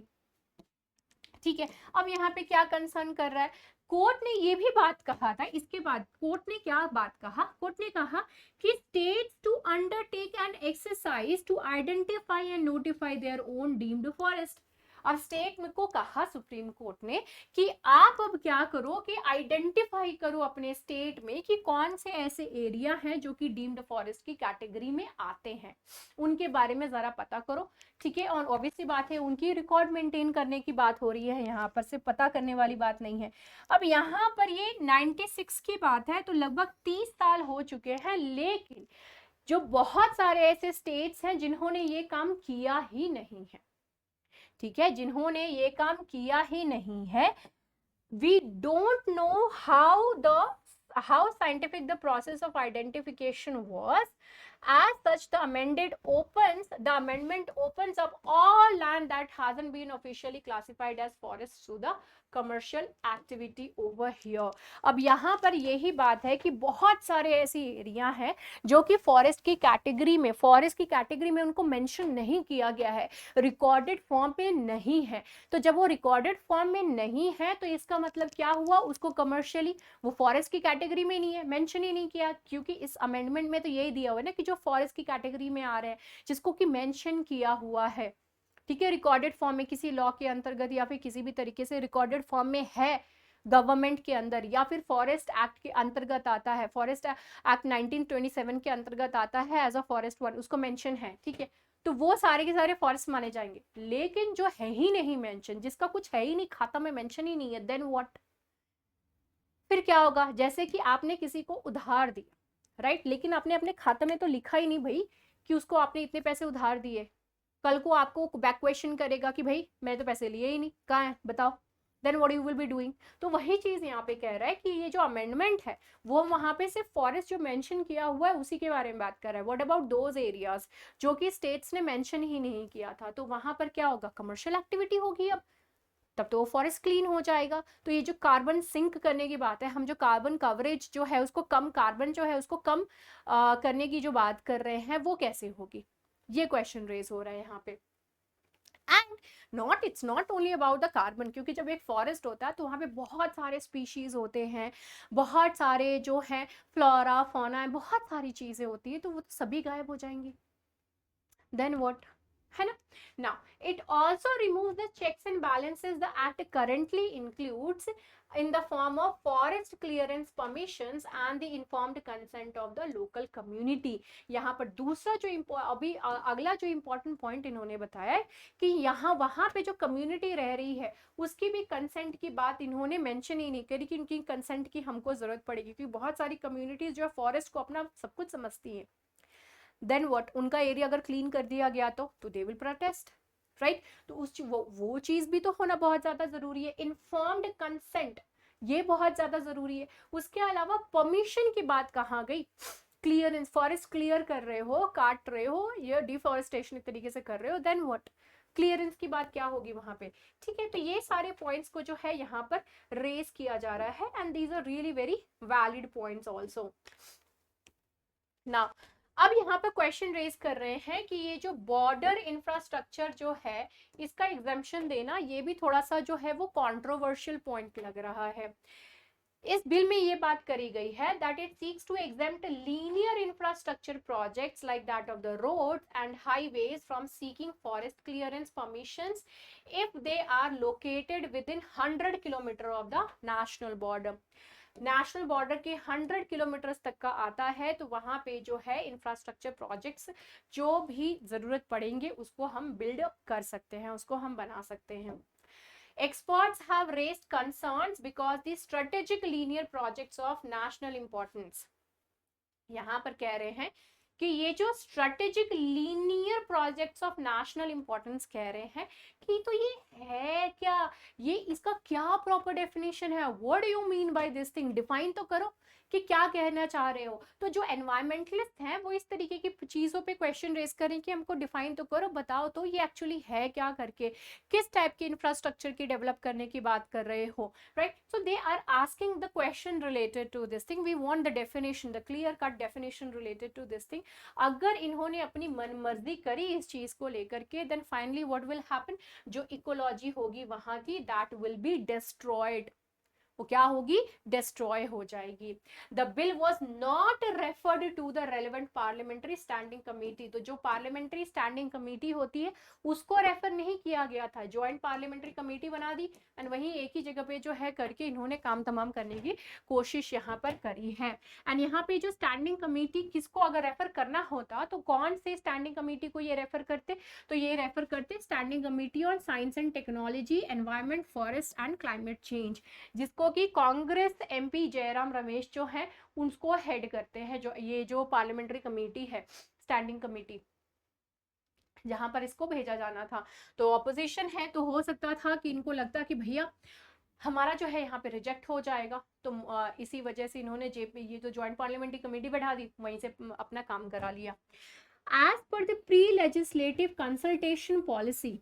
ठीक है, अब यहाँ पे क्या कंसर्न कर रहा है, कोर्ट ने ये भी बात कहा था, इसके बाद कोर्ट ने क्या बात कहा, कोर्ट ने कहा कि states to undertake an exercise to identify and notify their own deemed forest. अब स्टेट में को कहा सुप्रीम कोर्ट ने कि आप अब क्या करो कि आइडेंटिफाई करो अपने स्टेट में कि कौन से ऐसे एरिया हैं जो कि डीम्ड फॉरेस्ट की कैटेगरी में आते हैं, उनके बारे में जरा पता करो। ठीक है, और ऑब्वियसली बात है उनकी रिकॉर्ड मेंटेन करने की बात हो रही है, यहाँ पर से पता करने वाली बात नहीं है। अब यहाँ पर ये 96 की बात है, तो लगभग 30 साल हो चुके हैं, लेकिन जो बहुत सारे ऐसे स्टेट्स हैं जिन्होंने ये काम किया ही नहीं है। ठीक है, जिन्होंने ये काम किया ही नहीं है। We don't know how scientific the process of identification was. As such, the amendment opens up all land that hasn't been officially classified as forest to the commercial activity over here. अब यहाँ पर यही बात है कि बहुत सारे ऐसी एरिया हैं जो कि फॉरेस्ट की कैटेगरी में उनको मेंशन नहीं किया गया है, रिकॉर्डेड फॉर्म पे नहीं है। तो जब वो रिकॉर्डेड फॉर्म में नहीं है तो इसका मतलब क्या हुआ, उसको कमर्शियली वो फॉरेस्ट की कैटेगरी में नहीं है, मेंशन ही नहीं किया, क्योंकि इस अमेंडमेंट में तो यही दिया हुआ है ना कि जो फॉरेस्ट की कैटेगरी में आ रहे हैं जिसको कि मेंशन किया हुआ है, ठीक है, रिकॉर्डेड फॉर्म में किसी लॉ के अंतर्गत या फिर किसी भी तरीके से रिकॉर्डेड फॉर्म में है गवर्नमेंट के अंदर, या फिर फॉरेस्ट एक्ट के अंतर्गत आता है, फॉरेस्ट एक्ट 1927 के अंतर्गत आता है एज अ फॉरेस्ट वन, उसको मेंशन है। ठीक है, तो वो सारे के सारे फॉरेस्ट माने जाएंगे। लेकिन जो है ही नहीं मेंशन, जिसका कुछ है ही नहीं, खाता में मेंशन ही नहीं है, देन व्हाट, फिर क्या होगा? जैसे कि आपने किसी को उधार दिया, राइट, लेकिन आपने अपने खाते में तो लिखा ही नहीं भाई कि उसको आपने इतने पैसे उधार दिए। कल को आपको बैक क्वेश्चन करेगा कि भाई मैंने तो पैसे लिए ही नहीं, कहाँ है बताओ, then what you will be doing. तो वही चीज यहाँ पे कह रहा है कि ये जो अमेंडमेंट है वो वहां पे सिर्फ फॉरेस्ट जो मेंशन किया हुआ है उसी के बारे में बात कर रहा है। व्हाट अबाउट दोज एरियाज जो कि स्टेट्स ने मेंशन ही नहीं किया था, तो वहां पर क्या होगा, कमर्शियल एक्टिविटी होगी अब, तब तो वो फॉरेस्ट क्लीन हो जाएगा। तो ये जो कार्बन सिंक करने की बात है, हम जो कार्बन कवरेज जो है उसको कम, कार्बन जो है उसको कम करने की जो बात कर रहे हैं वो कैसे होगी, ये क्वेश्चन रेज हो रहा है यहाँ पे। And it's not only about the carbon, क्योंकि जब एक फॉरेस्ट होता है तो वहाँ पे बहुत सारे स्पीशीज होते हैं, बहुत सारे जो है फ्लोरा फौना, बहुत सारी चीजें होती है, तो वो तो सभी गायब हो जाएंगी, देन व्हाट, है ना। Now it also remove the checks and balances the act currently includes in the form of forest clearance permissions and the informed consent of the local community। यहाँ पर दूसरा जो अभी अगला जो इम्पोर्टेंट पॉइंट इन्होंने बताया है कि यहाँ वहाँ पे जो कम्युनिटी रह रही है उसकी भी कंसेंट की बात इन्होंने मेंशन ही नहीं करी कि उनकी कंसेंट की हमको जरूरत पड़ेगी, क्योंकि बहुत सारी कम्युनिटीज जो है फॉरेस्ट को अपना सब कुछ समझती हैं। देन व्हाट, उनका एरिया अगर क्लीन कर दिया गया तो दे विल प्रोटेस्ट, राइट। तो वो चीज भी तो होना बहुत ज्यादा जरूरी है। इन्फॉर्म्ड कंसेंट ये बहुत ज्यादा जरूरी है। उसके अलावा परमिशन की बात कहाँ गई, क्लियरेंस, फॉरेस्ट क्लियर कर रहे हो, काट रहे हो, ये डिफॉरेस्टेशन एक तरीके से कर रहे हो, देन व्हाट, क्लियरेंस की बात क्या होगी वहां पे। ठीक है, तो ये सारे पॉइंट्स को जो है यहाँ पर रेज किया जा रहा है, and these are really very valid points also. Now अब यहाँ पर क्वेश्चन रेज कर रहे हैं कि ये जो बॉर्डर इंफ्रास्ट्रक्चर जो है इसका एग्जाम्पशन देना, ये भी थोड़ा सा जो है वो कंट्रोवर्शियल पॉइंट लग रहा है। इस बिल में ये बात करी गई है that it seeks to exempt linear infrastructure projects like that of the roads and highways from seeking forest clearance permissions if they are located within 100 kilometre of the national border. National border के 100 kilometre तक का आता है तो वहां पे जो है इंफ्रास्ट्रक्चर प्रोजेक्ट्स जो भी जरूरत पड़ेंगे उसको हम बिल्ड कर सकते हैं, उसको हम बना सकते हैं। Experts have raised concerns because the strategic linear projects of national importance, यहाँ पर कह रहे हैं कि ये जो strategic linear projects of national importance कह रहे हैं कि तो ये है क्या, ये इसका क्या प्रॉपर डेफिनेशन है, what do you mean by this thing, define तो करो कि क्या कहना चाह रहे हो। तो जो एनवायरमेंटलिस्ट हैं वो इस तरीके की चीज़ों पे क्वेश्चन रेज करें कि हमको डिफाइन तो करो, बताओ तो ये एक्चुअली है क्या करके, किस टाइप के इंफ्रास्ट्रक्चर की डेवलप करने की बात कर रहे हो, right. So they are asking the question related to this thing, we want the definition, the clear cut definition related to this thing. अगर इन्होंने अपनी मनमर्जी करी इस चीज को लेकर के, then finally what will happen, जो इकोलॉजी होगी वहां की दैट विल बी डिस्ट्रॉयड, वो क्या होगी, डिस्ट्रॉय हो जाएगी। The bill was not referred referred to the relevant parliamentary standing committee। तो जो पार्लियामेंट्री स्टैंडिंग कमेटी होती है उसको रेफर नहीं किया गया था, ज्वाइंट पार्लियामेंट्री कमेटी बना दी एंड वहीं एक ही जगह पे जो है करके इन्होंने काम तमाम करने की कोशिश यहाँ पर करी है। एंड यहाँ पे जो स्टैंडिंग कमेटी किसको अगर रेफर करना होता तो कौन से स्टैंडिंग कमेटी को ये रेफर करते, तो ये रेफर करते standing committee on science and technology, environment, forest and climate change, जिसको कि कांग्रेस एमपी जयराम रमेश जो है उसको हेड करते हैं, जो ये जो पार्लियामेंट्री कमेटी है स्टैंडिंग कमेटी जहां पर इसको भेजा जाना था। तो ऑपोजिशन है तो हो सकता था कि इनको लगता कि भैया हमारा जो है यहाँ पे रिजेक्ट हो जाएगा, तो इसी वजह से इन्होंने जेपी ये जो ज्वाइंट पार्लियामेंट्री कमेटी बैठा दी, वहीं से अपना काम करा लिया। As per the pre legislative consultation policy,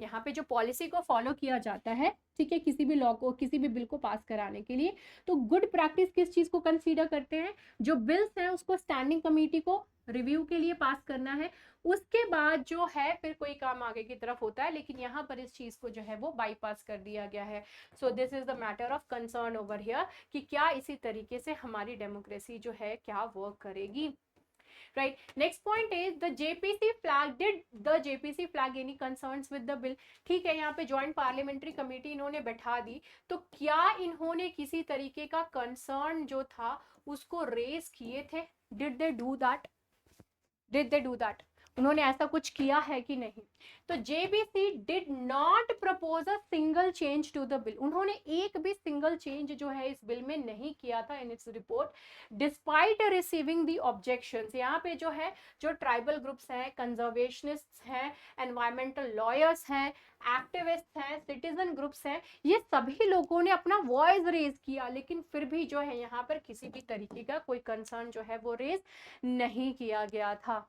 यहाँ पे जो पॉलिसी को फॉलो किया जाता है, ठीक है, किसी भी लॉ को, किसी भी बिल को पास कराने के लिए, तो गुड प्रैक्टिस किस चीज को कंसीडर करते हैं, जो बिल्स है उसको स्टैंडिंग कमेटी को रिव्यू के लिए पास करना है, उसके बाद जो है फिर कोई काम आगे की तरफ होता है, लेकिन यहाँ पर इस चीज को जो है वो बाईपास कर दिया गया है। So this is the matter of concern over here कि क्या इसी तरीके से हमारी डेमोक्रेसी जो है क्या वर्क करेगी। Right. Next point is the JPC flag. Did the JPC flag any concerns with the bill? ठीक है, यहाँ पे ज्वाइंट पार्लियामेंट्री कमेटी इन्होंने बैठा दी, तो क्या इन्होंने किसी तरीके का कंसर्न जो था उसको रेज किए थे? Did they do that? Did they do that? उन्होंने ऐसा कुछ किया है कि नहीं? तो JPC did not propose a single change to the bill. उन्होंने एक भी सिंगल चेंज जो है इस बिल में नहीं किया था in its report, despite receiving the objections. यहाँ पे जो है जो ट्राइबल ग्रुप्स हैं, कंजर्वेशनिस्ट्स हैं, एनवायरमेंटल लॉयर्स हैं, एक्टिविस्ट हैं, सिटीजन ग्रुप्स हैं, ये सभी लोगों ने अपना वॉइस रेज किया, लेकिन फिर भी जो है यहाँ पर किसी भी तरीके का कोई कंसर्न जो है वो रेज नहीं किया गया था।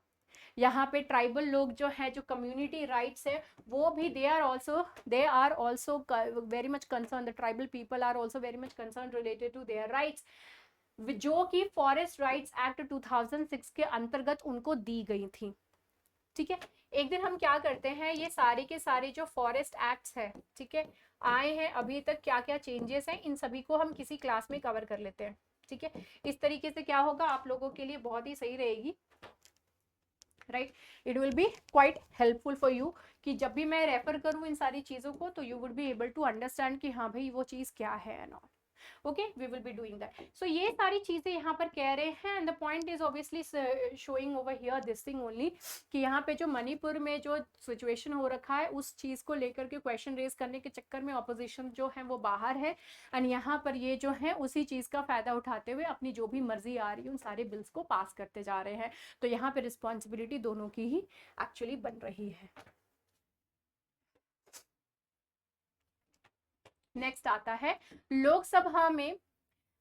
यहाँ पे ट्राइबल लोग जो है, जो कम्युनिटी राइट्स है, वो भी they are also very much concern, the tribal people are also very much concern related to their rights, जो कि फॉरेस्ट राइट्स एक्ट 2006 के अंतर्गत उनको दी गई थी। ठीक है, एक दिन हम क्या करते हैं, ये सारे के सारे जो फॉरेस्ट एक्ट्स है, ठीक है, आए हैं अभी तक, क्या क्या चेंजेस हैं, इन सभी को हम किसी क्लास में कवर कर लेते हैं। ठीक है, इस तरीके से क्या होगा, आप लोगों के लिए बहुत ही सही रहेगी, right, it will be quite helpful for you कि जब भी मैं रेफर करूँ इन सारी चीज़ों को तो you would be able to understand कि हाँ भाई वो चीज़ क्या है and all. Okay, we will be doing that. So ये सारी चीजें यहाँ पर कह रहे हैं and the point is obviously showing over here this thing only कि यहाँ पे जो मणिपुर में जो सिचुएशन हो रखा है उस चीज को लेकर के क्वेश्चन रेज करने के चक्कर में ऑपोजिशन जो है वो बाहर है एंड यहाँ पर ये जो है उसी चीज का फायदा उठाते हुए अपनी जो भी मर्जी आ रही है उन सारे बिल्स को पास करते जा रहे हैं। तो यहाँ पे रिस्पॉन्सिबिलिटी दोनों की ही एक्चुअली बन रही है। नेक्स्ट आता है लोकसभा में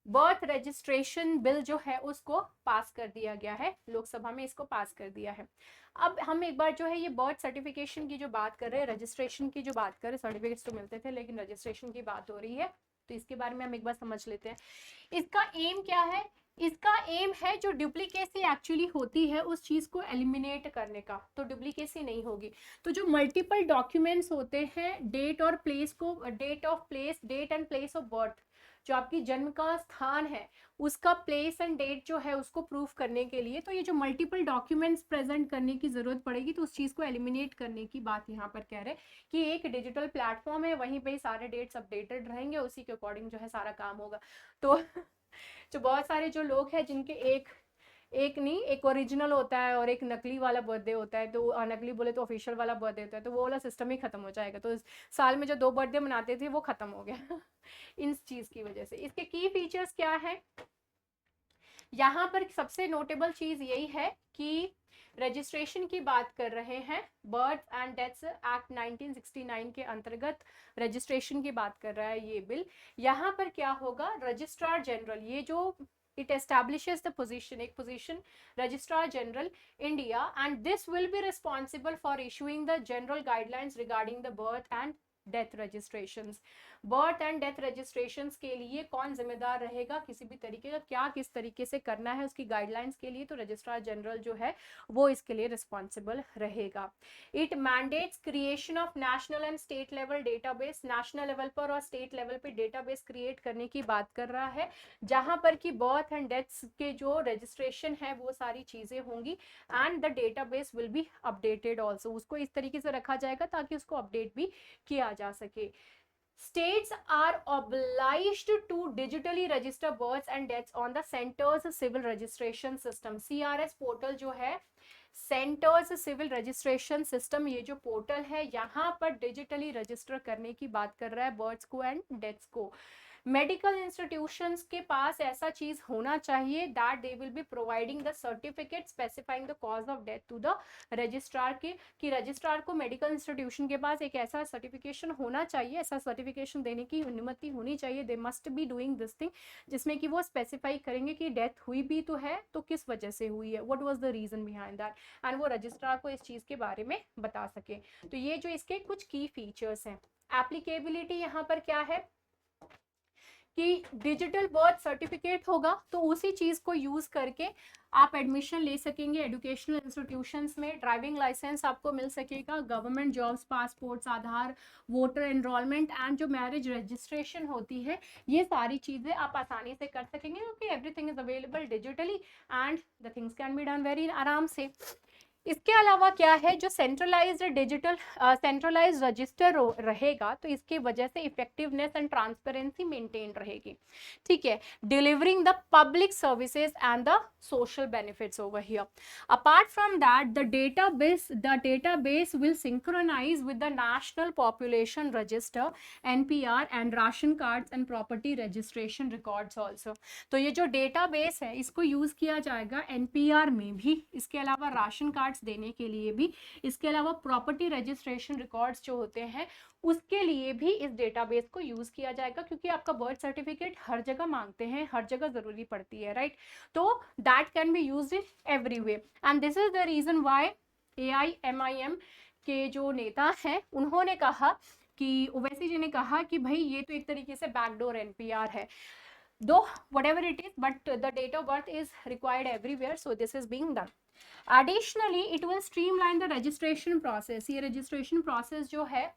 बर्थ रजिस्ट्रेशन बिल जो है उसको पास कर दिया गया है, लोकसभा में इसको पास कर दिया है। अब हम एक बार जो है ये बर्थ सर्टिफिकेशन की जो बात कर रहे हैं, रजिस्ट्रेशन की जो बात कर रहे हैं, सर्टिफिकेट्स तो मिलते थे लेकिन रजिस्ट्रेशन की बात हो रही है, तो इसके बारे में हम एक बार समझ लेते हैं। इसका एम क्या है? इसका एम है जो डुप्लीकेसी एक्चुअली होती है उस चीज को एलिमिनेट करने का, तो डुप्लीकेसी नहीं होगी। तो जो मल्टीपल डॉक्यूमेंट्स होते हैं, डेट और प्लेस को, date of place, date and place of birth, जो आपकी जन्म का स्थान है उसका प्लेस एंड डेट जो है उसको प्रूफ करने के लिए, तो ये जो मल्टीपल डॉक्यूमेंट्स प्रेजेंट करने की जरूरत पड़ेगी, तो उस चीज को एलिमिनेट करने की बात यहाँ पर कह रहे हैं कि एक डिजिटल प्लेटफॉर्म है, वहीं पे सारे डेट्स अपडेटेड रहेंगे, उसी के अकॉर्डिंग जो है सारा काम होगा। तो जो बहुत सारे जो लोग हैं जिनके एक नहीं, एक ओरिजिनल होता है और एक नकली वाला बर्थडे होता है, तो नकली बोले तो ऑफिशियल वाला बर्थडे होता है, तो वो वाला सिस्टम ही खत्म हो जाएगा। तो साल में जो 2 बर्थडे मनाते थे वो खत्म हो गया इन चीज की वजह से। इसके की फीचर्स क्या है, यहाँ पर सबसे नोटेबल चीज यही है कि रजिस्ट्रेशन की बात कर रहे हैं, बर्थ एंड डेथ्स एक्ट 1969 के अंतर्गत रजिस्ट्रेशन की बात कर रहा है ये बिल। यहाँ पर क्या होगा, रजिस्ट्रार जनरल, ये जो it establishes the position, एक position registrar general India, and this will be responsible for issuing the general guidelines regarding the birth and death registrations. Birth and death registrations के लिए कौन जिम्मेदार रहेगा, किसी भी तरीके का क्या किस तरीके से करना है उसकी गाइडलाइंस के लिए, तो रजिस्ट्रार जनरल जो है वो इसके लिए रिस्पॉन्सिबल रहेगा। It mandates creation of national and state level database, national level पर और स्टेट लेवल पे डेटाबेस क्रिएट करने की बात कर रहा है, जहां पर कि बर्थ एंड डेथ्स के जो रजिस्ट्रेशन है वो सारी चीजें होंगी and the database will be updated also, उसको इस तरीके से रखा जाएगा ताकि उसको अपडेट भी किया जा सके। States are obliged to digitally register births and deaths on the center's civil registration system. CRS portal जो है, सेंटर्स सिविल रजिस्ट्रेशन सिस्टम, ये जो पोर्टल है यहाँ पर डिजिटली रजिस्टर करने की बात कर रहा है बर्थ्स को एंड डेथ्स को। मेडिकल इंस्टीट्यूशंस के पास ऐसा चीज होना चाहिए that they will be providing the certificate specifying the cause of death to the registrar के, कि रजिस्ट्रार को मेडिकल इंस्टीट्यूशन के पास एक ऐसा सर्टिफिकेशन होना चाहिए, ऐसा सर्टिफिकेशन देने की अनुमति होनी चाहिए, they must be doing this thing, जिसमें कि वो स्पेसिफाई करेंगे कि डेथ हुई भी तो है तो किस वजह से हुई है, what was the reason behind that, एंड वो रजिस्ट्रार को इस चीज के बारे में बता सके। तो ये जो इसके कुछ की फीचर्स हैं। एप्लीकेबिलिटी यहाँ पर क्या है कि डिजिटल बर्थ सर्टिफिकेट होगा तो उसी चीज को यूज करके आप एडमिशन ले सकेंगे एजुकेशनल इंस्टीट्यूशंस में, ड्राइविंग लाइसेंस आपको मिल सकेगा, government jobs, passports, Aadhaar, voter enrolment and जो मैरिज रजिस्ट्रेशन होती है, ये सारी चीजें आप आसानी से कर सकेंगे क्योंकि everything is available digitally and the things can be done very आराम से। इसके अलावा क्या है, जो सेंट्रलाइज्ड डिजिटल सेंट्रलाइज्ड रजिस्टर रहेगा तो इसकी वजह से इफेक्टिवनेस एंड ट्रांसपेरेंसी मेंटेन रहेगी, ठीक है, delivering the public services and the social benefits over here. Apart from that the database will synchronise with the national population register NPR and ration cards and property registration records also. तो ये जो database है इसको use किया जाएगा NPR में भी, इसके अलावा राशन कार्ड देने के लिए भी, इसके अलावा प्रॉपर्टी रजिस्ट्रेशन रिकॉर्ड्स जो होते हैं उसके लिए भी इस डेटाबेस को यूज किया जाएगा, क्योंकि आपका बर्थ सर्टिफिकेट हर जगह मांगते हैं, हर जगह जरूरी पड़ती है, राइट, तो that can be used in every way and this is the reason why AIMIM के जो नेता हैं उन्होंने कहा कि ओवैसी जी ने कहा कि भाई ये तो एक तरीके से बैकडोर NPR है, though whatever it is, but the date of birth is required everywhere, so this is being done. Additionally, it will streamline the registration process. ये registration process जो है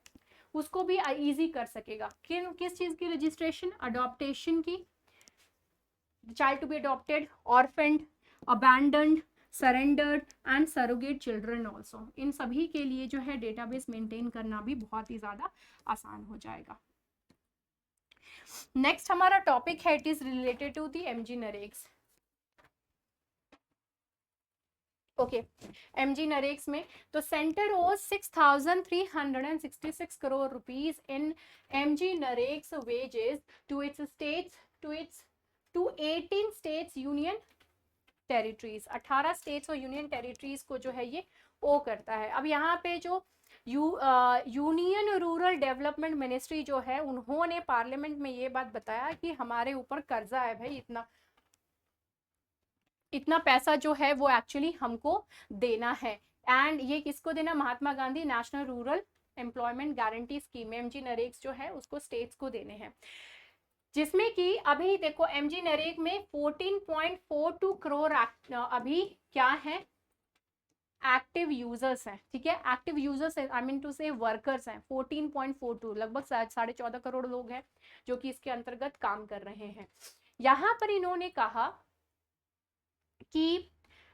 उसको भी easy कर सकेगा। किस चीज की registration? Adoption की, child to be adopted, orphaned, abandoned, surrendered and surrogate children also. इन सभी के लिए जो है database maintain करना भी बहुत ही ज्यादा आसान हो जाएगा। नेक्स्ट हमारा टॉपिक है, it is related to the MG-NREGA। Okay, MG-NREGA में तो centre owes 6,366 crore rupees in MG-NREGA wages to its states to 18 states union territories. 18 states और यूनियन टेरिटरीज को जो है ये ओ करता है। अब यहाँ पे जो यूनियन रूरल डेवलपमेंट मिनिस्ट्री जो है उन्होंने पार्लियामेंट में ये बात बताया कि हमारे ऊपर कर्जा है भाई, इतना पैसा जो है वो एक्चुअली हमको देना है, एंड ये किसको देना, Mahatma Gandhi national rural employment guarantee scheme MG-NREGA जो है उसको स्टेट्स को देने हैं, जिसमें कि अभी देखो MG-NREGA में 14.42 करोड़ अभी क्या है, एक्टिव यूजर्स हैं, ठीक है, active users I mean to say workers हैं 14.42, लगभग 14.5 करोड़ लोग हैं जो कि इसके अंतर्गत काम कर रहे हैं। यहाँ पर इन्होंने कहा कि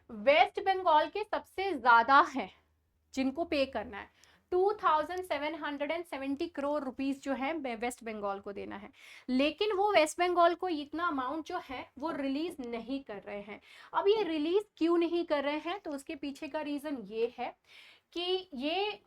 वेस्ट बंगाल के सबसे ज्यादा हैं जिनको पे करना है, 2,770 करोड़ रुपीस जो है वेस्ट बंगाल को देना है, लेकिन वो वेस्ट बंगाल को इतना अमाउंट जो है वो रिलीज नहीं कर रहे हैं। अब ये रिलीज क्यों नहीं कर रहे हैं, तो उसके पीछे का रीजन ये है कि ये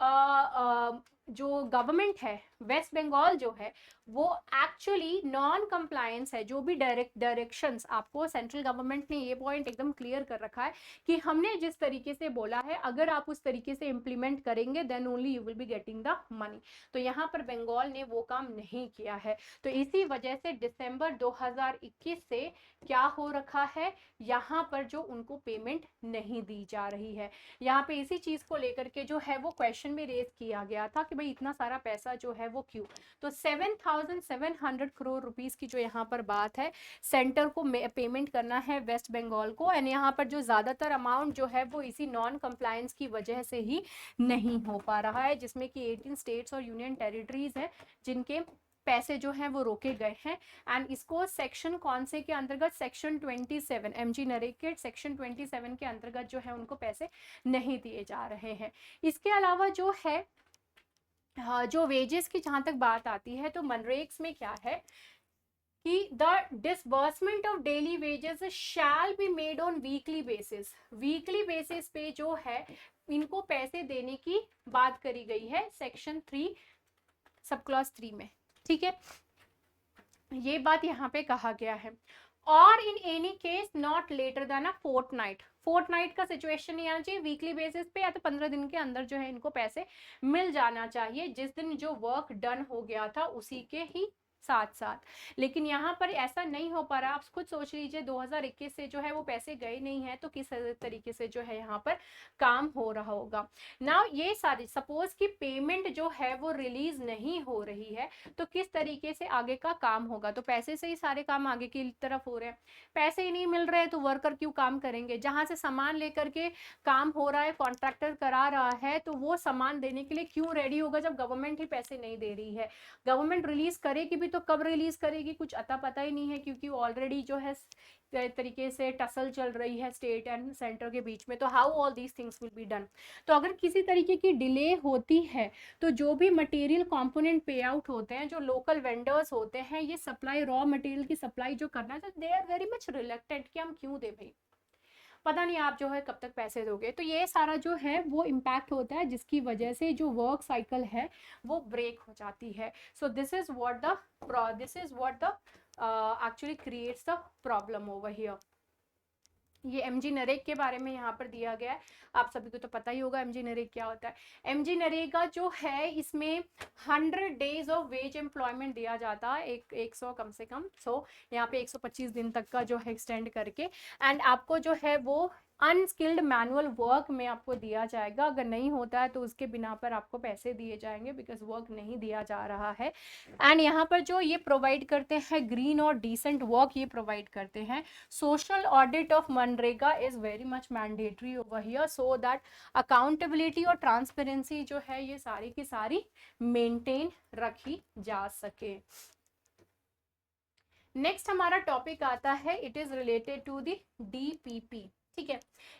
जो गवर्नमेंट है वेस्ट बंगाल जो है वो एक्चुअली नॉन कंप्लायंस है। जो भी डायरेक्शंस आपको सेंट्रल गवर्नमेंट ने ये पॉइंट एकदम क्लियर कर रखा है कि हमने जिस तरीके से बोला है अगर आप उस तरीके से इम्प्लीमेंट करेंगे then only you will be getting the money. तो यहाँ पर बंगाल ने वो काम नहीं किया है, तो इसी वजह से दिसंबर 2021 से क्या हो रखा है, यहाँ पर जो उनको पेमेंट नहीं दी जा रही है। यहाँ पे इसी चीज को लेकर के जो है वो क्वेश्चन भी रेज किया गया था कि कि भाई इतना सारा पैसा जो है वो क्यों। तो 7,700 करोड़ रुपीस की जो यहाँ पर बात है, सेंटर को पेमेंट करना है वेस्ट बंगाल को। एंड यहाँ पर जो ज़्यादातर अमाउंट जो है वो इसी नॉन कंप्लायंस की वजह से ही नहीं हो पा रहा है, जिसमें कि 18 स्टेट्स और यूनियन टेरिटरीज हैं जिनके पैसे जो हैं वो रोके गए हैं। एंड इसको सेक्शन कौन से के अंतर्गत, सेक्शन 27, एमजी नरेगा सेक्शन 27 के अंतर्गत जो है उनको पैसे नहीं दिए जा रहे हैं। इसके अलावा जो है जो वेजेस की जहाँ तक बात आती है, तो मनरेग्स में क्या है कि the disbursement of daily wages shall be made on weekly basis. Weekly basis पे जो है इनको पैसे देने की बात करी गई है सेक्शन 3 सब क्लॉज 3 में, ठीक है, ये बात यहाँ पे कहा गया है। और in any case not later than a fortnight, fortnight का सिचुएशन नहीं आना चाहिए, वीकली बेसिस पे या तो 15 दिन के अंदर जो है इनको पैसे मिल जाना चाहिए, जिस दिन जो वर्क डन हो गया था उसी के ही साथ साथ। लेकिन यहाँ पर ऐसा नहीं हो पा रहा। आप खुद सोच लीजिए 2021 से जो है वो पैसे गए नहीं है, तो किस तरीके से जो है यहाँ पर काम हो रहा होगा। ना ये सारी सपोज कि पेमेंट जो है वो रिलीज नहीं हो रही है, तो किस तरीके से आगे का काम होगा। तो पैसे से ही सारे काम आगे की तरफ हो रहे हैं, पैसे ही नहीं मिल रहे हैं तो वर्कर क्यों काम करेंगे। जहाँ से सामान लेकर के काम हो रहा है, कॉन्ट्रैक्टर करा रहा है, तो वो सामान देने के लिए क्यों रेडी होगा जब गवर्नमेंट ही पैसे नहीं दे रही है। गवर्नमेंट रिलीज करेगी भी तो कब रिलीज करेगी कुछ अता पता ही नहीं है, क्योंकि ऑलरेडी जो है तरीके से टसल चल रही है स्टेट एंड सेंटर के बीच में। तो how all these things will be done. तो अगर किसी तरीके की डिले होती है तो जो भी मटेरियल कंपोनेंट पे आउट होते हैं, जो लोकल वेंडर्स होते हैं, ये सप्लाई रॉ मटेरियल की सप्लाई जो करना है, तो दे आर वेरी मच रिलेक्टेड कि हम क्यों दे भाई, पता नहीं आप जो है कब तक पैसे दोगे। तो ये सारा जो है वो इम्पैक्ट होता है, जिसकी वजह से जो वर्क साइकिल है वो ब्रेक हो जाती है। So this is what the actually creates the problem over here. ये एमजी नरेगा के बारे में यहाँ पर दिया गया है, आप सभी को तो पता ही होगा एमजी नरेगा क्या होता है। एमजी नरेगा जो है इसमें 100 डेज ऑफ वेज एम्प्लॉयमेंट दिया जाता है, 100 कम से कम। सो यहाँ पे 125 दिन तक का जो है एक्सटेंड करके, एंड आपको जो है वो अनस्किल्ड मैनुअल वर्क में आपको दिया जाएगा। अगर नहीं होता है तो उसके बिना पर आपको पैसे दिए जाएंगे, बिकॉज वर्क नहीं दिया जा रहा है। एंड यहाँ पर जो ये प्रोवाइड करते हैं ग्रीन और डिसेंट वर्क, ये प्रोवाइड करते हैं। Social audit of MNREGA is very much mandatory over here, so that accountability और ट्रांसपेरेंसी जो है ये सारी की सारी मेंटेन रखी जा सके। नेक्स्ट हमारा टॉपिक आता है, it is related to the DPP, ठीक है।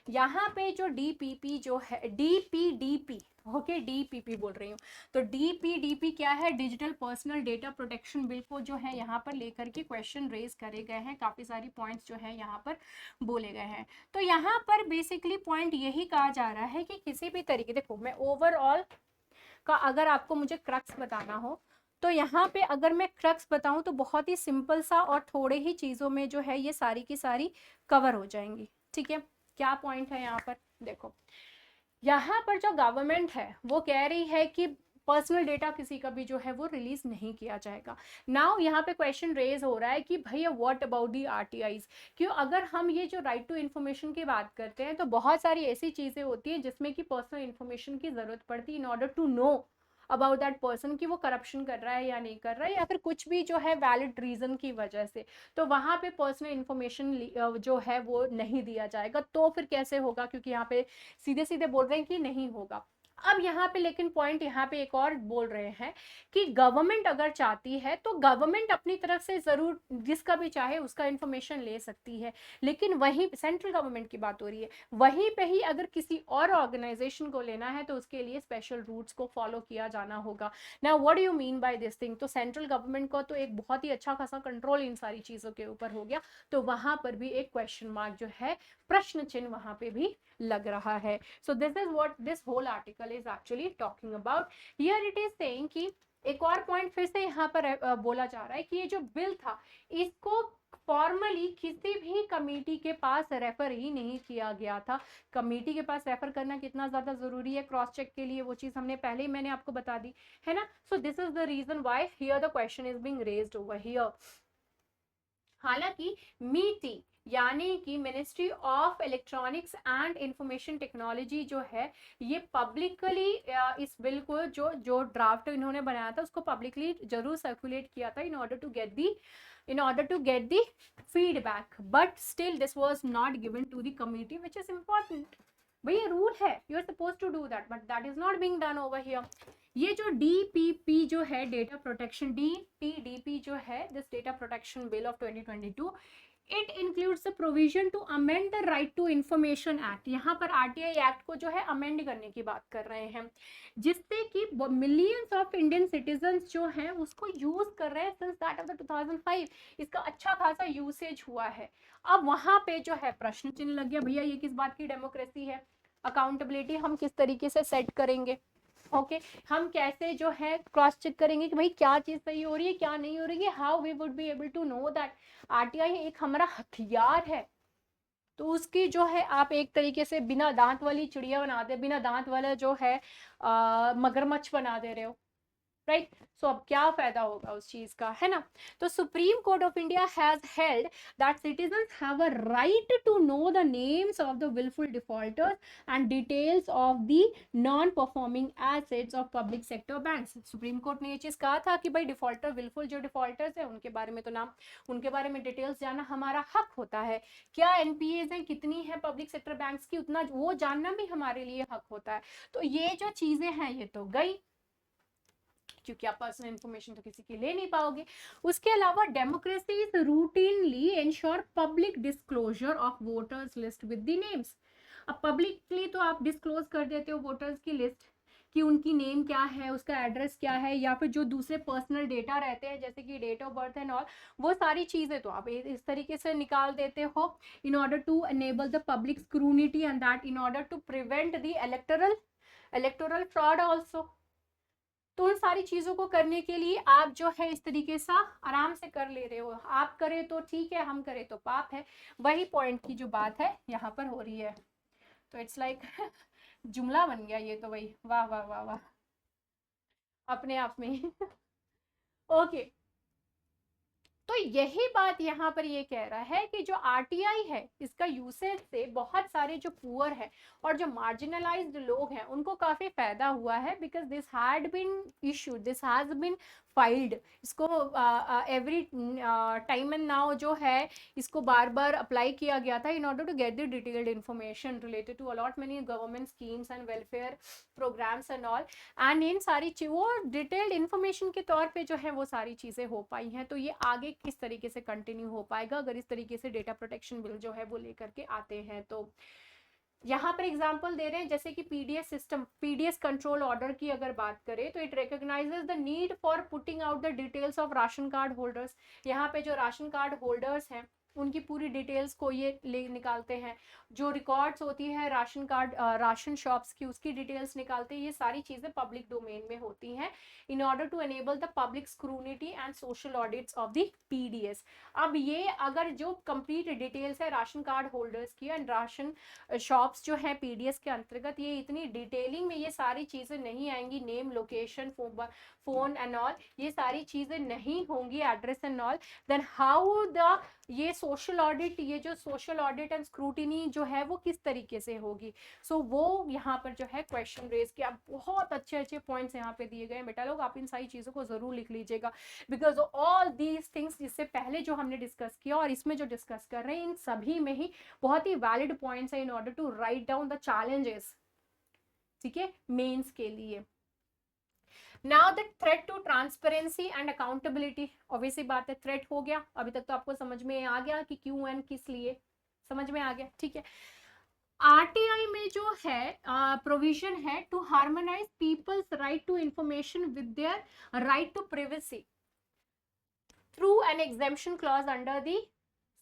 यहाँ पे जो डीपीपी जो है, डीपीडीपी, ओके डीपीपी बोल रही हूँ, तो डीपीडीपी क्या है, digital personal data protection bill को जो है यहाँ पर लेकर के क्वेश्चन रेज करे गए हैं, काफी सारी पॉइंट्स जो है यहाँ पर बोले गए हैं। तो यहाँ पर बेसिकली पॉइंट यही कहा जा रहा है कि किसी भी तरीके, देखो मैं ओवरऑल का अगर आपको मुझे क्रक्स बताना हो, तो यहाँ पे अगर मैं क्रक्स बताऊं तो बहुत ही सिंपल सा और थोड़े ही चीजों में जो है ये सारी की सारी कवर हो जाएंगी, ठीक है। क्या पॉइंट है यहाँ पर, देखो यहाँ पर जो गवर्नमेंट है वो कह रही है कि पर्सनल डेटा किसी का भी जो है वो रिलीज नहीं किया जाएगा। नाउ यहाँ पे क्वेश्चन रेज हो रहा है कि भैया व्हाट अबाउट दी आरटीआईज, क्यों अगर हम ये जो राइट टू इन्फॉर्मेशन की बात करते हैं तो बहुत सारी ऐसी चीजें होती हैं जिसमें कि पर्सनल इन्फॉर्मेशन की जरूरत पड़ती है in order to know about that person कि वो करप्शन कर रहा है या नहीं कर रहा है, या फिर कुछ भी जो है वैलिड रीजन की वजह से, तो वहाँ पे पर्सनल इन्फॉर्मेशन जो है वो नहीं दिया जाएगा। तो फिर कैसे होगा, क्योंकि यहाँ पे सीधे सीधे बोल रहे हैं कि नहीं होगा। अब यहाँ पे लेकिन पॉइंट यहाँ पे एक और बोल रहे हैं कि गवर्नमेंट अगर चाहती है तो गवर्नमेंट अपनी तरफ से जरूर जिसका भी चाहे उसका इंफॉर्मेशन ले सकती है, लेकिन वहीं सेंट्रल गवर्नमेंट की बात हो रही है, वहीं पे ही अगर किसी और ऑर्गेनाइजेशन को लेना है तो उसके लिए स्पेशल रूट्स को फॉलो किया जाना होगा। Now what do you mean by this thing, तो सेंट्रल गवर्नमेंट को तो एक बहुत ही अच्छा खासा कंट्रोल इन सारी चीजों के ऊपर हो गया, तो वहां पर भी एक क्वेश्चन मार्क जो है, प्रश्न चिन्ह वहां पे भी लग रहा है। So this is what this whole article is actually talking about. Here it is saying कि एक और पॉइंट फिर से यहाँ पर बोला जा रहा है कि ये जो बिल था इसको फॉर्मली किसी भी कमेटी के पास रेफर ही नहीं किया गया था। कमेटी के पास रेफर करना कितना ज्यादा जरूरी है क्रॉस चेक के लिए, वो चीज हमने पहले ही मैंने आपको बता दी है ना। So this is the reason why here the question is being raised over here. हालांकि मीटी यानी कि Ministry of Electronics and Information Technology जो है ये पब्लिकली इस बिल को जो जो ड्राफ्ट इन्होंने बनाया था उसको पब्लिकली जरूर सर्कुलेट किया था in order to get the feedback, but still this was not given to the committee, which is important. भैया रूल है, you are supposed to do that, but that is not being done over here. ये जो DPP जो है data protection DPDP जो है this data protection bill of 2022, it includes the provision to amend the right to information act. यहाँ पर RTI act को जो है अमेंड करने की बात कर रहे हैं, जिससे कि मिलियंस ऑफ इंडियन सिटीजन्स जो हैं उसको यूज कर रहे हैं सिंस दैट ऑफ द 2005। इसका अच्छा खासा यूसेज हुआ है। अब वहां पे जो है प्रश्न चिन्ह लग गया, भैया ये किस बात की डेमोक्रेसी है, अकाउंटेबिलिटी हम किस तरीके से सेट करेंगे, ओके हम कैसे जो है क्रॉस चेक करेंगे कि भाई क्या चीज सही हो रही है क्या नहीं हो रही है, how we would be able to know that. RTI एक हमारा हथियार है, तो उसकी जो है आप एक तरीके से बिना दांत वाली चिड़िया बना दे, बिना दांत वाला जो है मगरमच्छ बना दे रहे हो, राइट। सो अब क्या फायदा होगा उस चीज का, है ना। तो Supreme Court of India has held that citizens have a right to know the names of the wilful defaulters and details of the non performing assets of public sector banks. Supreme Court ने ये चीज कहा था कि भाई defaulter wilful जो defaulters है उनके बारे में तो नाम, उनके बारे में डिटेल्स जानना हमारा हक होता है। क्या एनपीएज है, कितनी है पब्लिक सेक्टर बैंक्स की, उतना वो जानना भी हमारे लिए हक होता है। तो ये जो चीजें हैं ये तो गई, क्योंकि आप पर्सनल इंफॉर्मेशन तो किसी की ले नहीं पाओगे। उसके अलावा democracy is routinely ensure public disclosure of voters list with the names. अब पब्लिकली तो आप डिस्क्लोज कर देते हो वोटर्स की लिस्ट कि उनकी नेम क्या है, उसका एड्रेस क्या है, या फिर जो दूसरे पर्सनल डेटा रहते हैं जैसे कि date of birth and all, वो सारी चीजें तो आप इस तरीके से निकाल देते हो in order to enable the public scrutiny and that in order to prevent the electoral fraud also. तो उन सारी चीजों को करने के लिए आप जो है इस तरीके से आराम से कर ले रहे हो। आप करें तो ठीक है, हम करें तो पाप है, वही पॉइंट की जो बात है यहाँ पर हो रही है। तो इट्स लाइक जुमला बन गया ये तो भाई, वाह वाह वाह वाह अपने आप में ओके तो यही बात यहाँ पर ये कह रहा है कि जो आरटीआई है इसका यूसेज से बहुत सारे जो पुअर है और जो मार्जिनलाइज्ड लोग हैं उनको काफी फायदा हुआ है, because this had been issued, this has been filed. इसको एवरी टाइम एंड नाउ जो है इसको बार बार अप्लाई किया गया था in order to get the detailed information related to a lot many government schemes and welfare programmes and all, and इन सारी वो डिटेल्ड इन्फॉर्मेशन के तौर पे जो है वो सारी चीज़ें हो पाई हैं। तो ये आगे किस तरीके से कंटिन्यू हो पाएगा अगर इस तरीके से डेटा प्रोटेक्शन बिल जो है वो लेकर के आते हैं। तो यहाँ पर एग्जांपल दे रहे हैं जैसे कि PDS system, PDS control order की अगर बात करें तो it recognises the need for putting out the details of ration card holders. यहाँ पे जो राशन कार्ड होल्डर्स हैं उनकी पूरी डिटेल्स को ये ले निकालते हैं, जो रिकॉर्ड्स होती है राशन कार्ड राशन शॉप्स की उसकी डिटेल्स निकालते हैं। ये सारी चीज़ें पब्लिक डोमेन में होती हैं in order to enable the public scrutiny and social audits of the PDS. अब ये अगर जो कंप्लीट डिटेल्स है राशन कार्ड होल्डर्स की एंड राशन शॉप्स जो है पीडीएस के अंतर्गत, ये इतनी डिटेलिंग में ये सारी चीज़ें नहीं आएंगी, name location phone and all ये सारी चीज़ें नहीं होंगी, address and all, then how the ये सोशल ऑडिट, ये जो सोशल ऑडिट एंड स्क्रूटिनी जो है वो किस तरीके से होगी। सो वो यहाँ पर जो है क्वेश्चन रेज किया। बहुत अच्छे अच्छे पॉइंट्स यहाँ पे दिए गए हैं बेटा लोग, आप इन सारी चीज़ों को जरूर लिख लीजिएगा, बिकॉज ऑल दीज थिंग्स जिससे पहले जो हमने डिस्कस किया और इसमें जो डिस्कस कर रहे हैं इन सभी में ही बहुत ही वैलिड पॉइंट्स है in order to write down the challenges, ठीक है, मेंस के लिए। Now the threat to transparency and accountability, obviously बात है थ्रेट हो गया, अभी तक तो आपको समझ में आ गया कि क्यों एंड किस लिए, समझ में आ गया, ठीक है। आरटीआई में जो है प्रोविजन है to harmonise people's right to information with their right to privacy through an exemption clause under the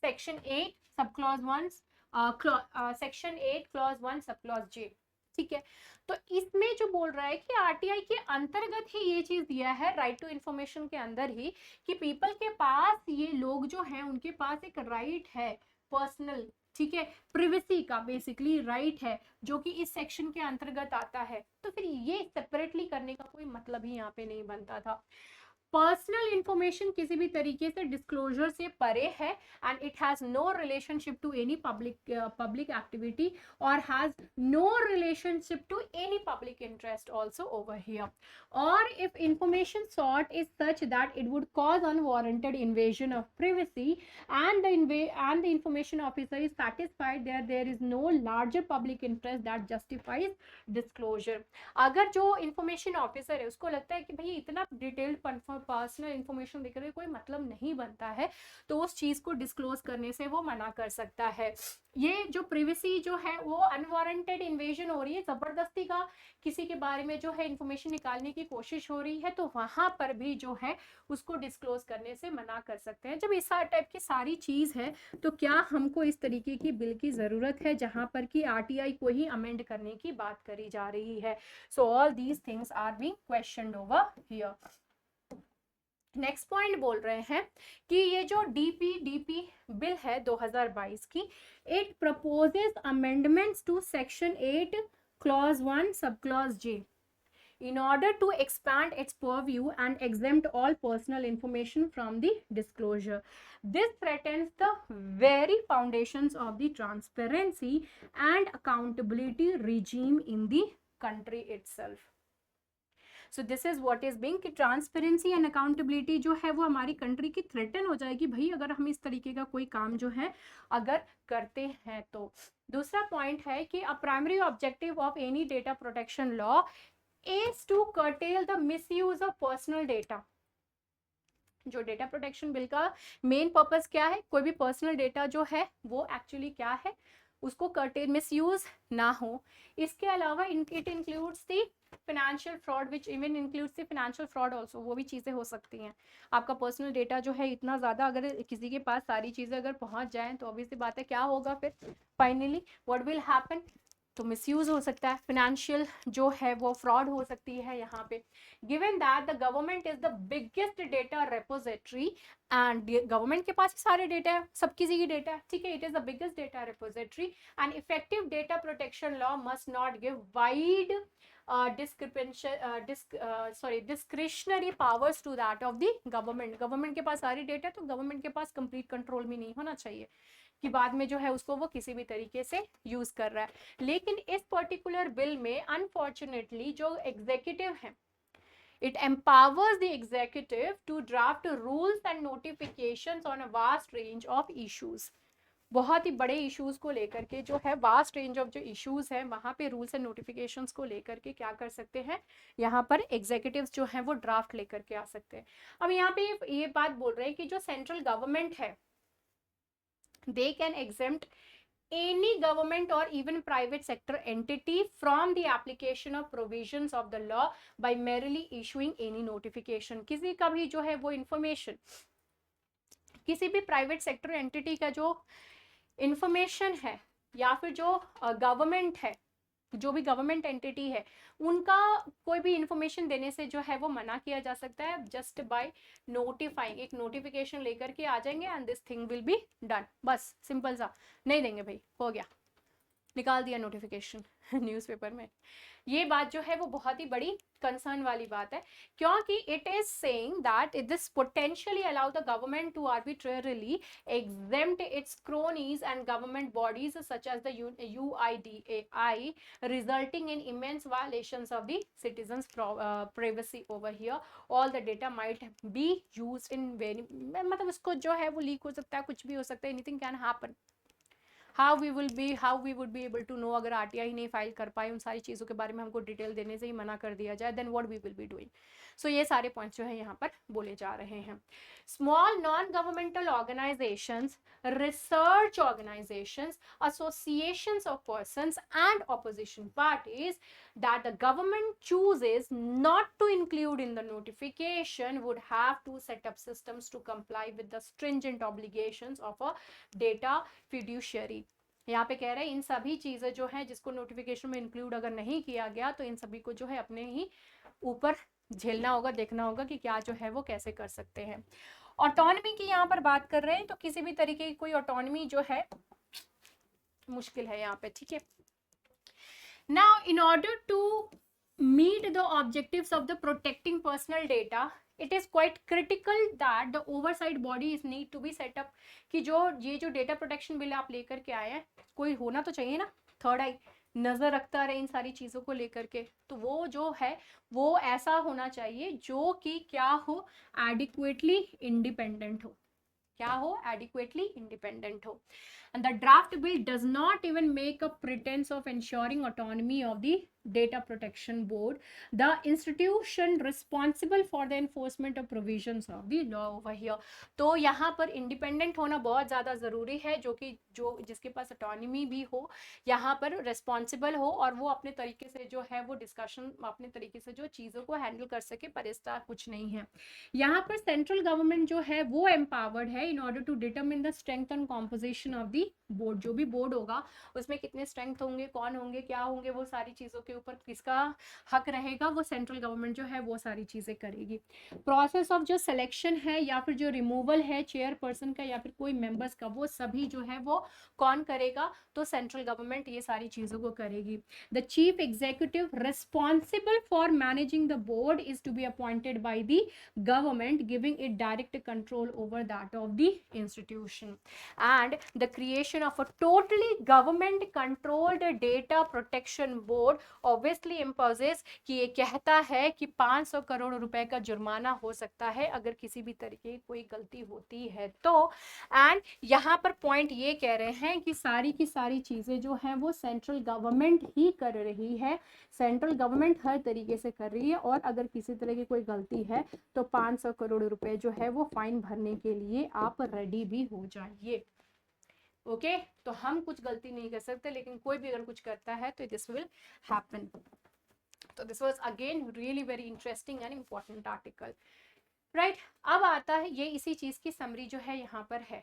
section 8 sub clause 1 section 8 clause 1 sub clause जे, ठीक है। तो इसमें जो बोल रहा है कि आरटीआई के अंतर्गत ही ये चीज दिया है राइट टू इंफॉर्मेशन के अंदर ही कि पीपल के पास, ये लोग जो हैं उनके पास एक राइट है पर्सनल, ठीक है, प्रिवेसी का बेसिकली राइट है जो कि इस सेक्शन के अंतर्गत आता है। तो फिर ये सेपरेटली करने का कोई मतलब ही यहाँ पे नहीं बनता था। पर्सनल इंफॉर्मेशन किसी भी तरीके से डिस्क्लोजर से परे है and it has no relationship to any public activity और has no relationship to any public interest also over here. और if information sought is such that it would cause unwarranted invasion of privacy and the information officer is satisfied that there is no larger public interest that justifies disclosure. अगर जो information officer है उसको लगता है कि भाई इतना detailed personal information देकर कोई मतलब नहीं बनता है, तो उस चीज को डिस्क्लोज करने से वो मना कर सकता है. ये जो प्रिवेसी जो है वो अनवारंटेड इन्वेजन हो रही है, जबरदस्ती का किसी के बारे में जो है इंफॉर्मेशन निकालने की कोशिश हो रही है, तो वहां पर भी जो है उसको डिस्क्लोज करने से मना कर सकते हैं. जब इस टाइप की सारी चीज है तो क्या हमको इस तरीके की बिल की जरूरत है जहां पर कि आरटीआई को ही अमेंड करने की बात करी जा रही है. So all these things are being questioned over here. Next point बोल रहे हैं कि ये जो डीपी बिल है 2022 की, it proposes amendments to section 8 clause 1 subclause J in order to expand its purview and exempt all personal information from the disclosure. This threatens the very foundations of the transparency and accountability regime in the country itself. So this is what is being कि transparency and accountability जो है वो हमारी country की threaten हो जाएगी भाई अगर हम इस तरीके का कोई काम जो है अगर करते हैं तो. दूसरा पॉइंट है कि a primary objective of any data protection law is to curtail the misuse of personal data. जो डेटा प्रोटेक्शन बिल का मेन पर्पस क्या है, कोई भी पर्सनल डेटा जो है वो एक्चुअली क्या है, उसको कर्टेल मिसयूज ना हो. इसके अलावा it includes the financial fraud which even includes the financial fraud also. वो भी चीज़ें हो सकती हैं. आपका पर्सनल डेटा जो है इतना ज़्यादा अगर किसी के पास सारी चीज़ें अगर पहुंच जाएं तो ऑब्वियसली बात है क्या होगा फिर फाइनली व्हाट विल हैपन, तो मिसयूज हो सकता है, फाइनेंशियल जो है वो फ्रॉड हो सकती है यहाँ पे. Given that the government is the biggest data repository and government के पास सारे डेटा है, सब किसी की डेटा है, ठीक है, it is the biggest data repository and effective data protection law must not give wide discretionary powers to that of the government. Government के पास सारी डेटा तो गवर्नमेंट के पास कंप्लीट कंट्रोल भी नहीं होना चाहिए कि बाद में जो है उसको वो किसी भी तरीके से यूज कर रहा है. लेकिन इस पर्टिकुलर बिल में अनफॉर्चुनेटली जो एग्जीक्यूटिव है, it empowers the executive to draft rules and notifications on a vast range of issues. बहुत ही बड़े इश्यूज को लेकर के जो है वास्ट रेंज ऑफ जो इश्यूज है वहां पे रूल्स एंड नोटिफिकेशंस को लेकर के क्या कर सकते हैं, यहाँ पर एग्जीक्यूटिव्स जो हैं वो ड्राफ्ट लेकर के आ सकते हैं. अब यहाँ पे ये बात बोल रहे हैं कि जो सेंट्रल गवर्नमेंट है they can exempt any government or even private sector entity from the application of provisions of the law by merely issuing any notification. किसी का भी जो है वो इंफॉर्मेशन, किसी भी प्राइवेट सेक्टर एंटिटी का जो इंफॉर्मेशन है या फिर जो गवर्नमेंट है, जो भी गवर्नमेंट एंटिटी है, उनका कोई भी इंफॉर्मेशन देने से जो है वो मना किया जा सकता है जस्ट बाय नोटिफाइंग. एक नोटिफिकेशन लेकर के आ जाएंगे and this thing will be done. बस सिंपल सा, नहीं देंगे भाई, हो गया, निकाल दिया नोटिफिकेशन न्यूज़पेपर में. ये बात जो है वो बहुत ही बड़ी कंसर्न वाली बात है क्योंकि it is saying that this potentially allow the government to arbitrarily exempt its cronies and government bodies such as the UIDAI, resulting in immense violations of the citizens' privacy over here. All the data might be used in very, मतलब उसको जो है वो leak हो सकता है, कुछ भी हो सकता है, anything can happen. how we would be able to know अगर आरटीआई नहीं फाइल कर पाए, उन सारी चीज़ों के बारे में हमको डिटेल देने से ही मना कर दिया जाए, then what we will be doing. So ये सारे पॉइंट्स जो है यहाँ पर बोले जा रहे हैं. Small non-governmental organizations, research organizations, associations of persons and opposition parties that the government chooses not to include in the notification would have to set up systems to comply with the stringent obligations of a data fiduciary. यहाँ पे कह रहे हैं इन सभी चीज़ें जो है जिसको नोटिफिकेशन में इंक्लूड अगर नहीं किया गया तो इन सभी को जो है अपने ही ऊपर झेलना होगा, देखना होगा कि क्या जो है वो कैसे कर सकते हैं. ऑटोनॉमी की यहाँ पर बात कर रहे हैं तो किसी भी तरीके की कोई ऑटोनॉमी जो है मुश्किल है यहाँ पे, ठीक है. Now in order to meet the objectives of the protecting personal data, it is quite critical that the oversight body is need to be set up, कि ये जो डेटा प्रोटेक्शन बिल आप लेकर के आए हैं, कोई होना तो चाहिए ना थर्ड आई, नजर रखता रहे इन सारी चीजों को लेकर के। तो वो जो है वो ऐसा होना चाहिए जो कि क्या हो, एडिक्वेटली इंडिपेंडेंट हो, क्या हो, एडिक्वेटली इंडिपेंडेंट हो। And the draft bill does not even make a pretense of ensuring autonomy of the data protection board, the institution responsible for the enforcement of provisions of the law over here। तो यहाँ पर independent होना बहुत ज़्यादा ज़रूरी है, जो कि जो जिसके पास ऑटोनॉमी भी हो, यहाँ पर रिस्पॉन्सिबल हो, और वो अपने तरीके से जो है वो डिस्कशन अपने तरीके से जो चीज़ों को हैंडल कर सके, परिस्ता कुछ नहीं है। यहाँ पर सेंट्रल गवर्नमेंट जो है वो एम्पावर्ड है in order to determine the strength and composition of the board. जो भी बोर्ड होगा उसमें कितने स्ट्रेंथ होंगे, कौन होंगे, क्या होंगे, वो सारी चीज़ों के ऊपर किसका हक रहेगा, वो सेंट्रल गवर्नमेंट जो है वो सारी चीज़ें करेगी। प्रोसेस ऑफ जो सिलेक्शन है या फिर जो रिमूवल है चेयरपर्सन का या फिर कोई मेंबर्स का, वो सभी जो है वो कौन करेगा, तो सेंट्रल गवर्नमेंट ये सारी चीज़ों को करेगी। The chief executive responsible for managing the board is to be appointed by the government, giving it direct control over that of the institution। And the creation of a totally government controlled data protection board obviously imposes, कि ये कहता है कि 500 करोड़ रुपए का जुर्माना हो सकता है अगर किसी भी तरीके की कोई गलती होती है तो। एंड यहाँ पर पॉइंट ये कह रहे हैं कि सारी की सारी चीजें जो हैं वो सेंट्रल गवर्नमेंट ही कर रही है, सेंट्रल गवर्नमेंट हर तरीके से कर रही है, और अगर किसी तरह की कोई गलती है तो 500 करोड़ रुपए जो है वो फाइन भरने के लिए आप रेडी भी हो जाइए। ओके तो हम कुछ गलती नहीं कर सकते, लेकिन कोई भी अगर कुछ करता है तो दिस विल हैपन। तो this was again really very interesting and important article, right. अब आता है ये इसी चीज की समरी जो है यहाँ पर है।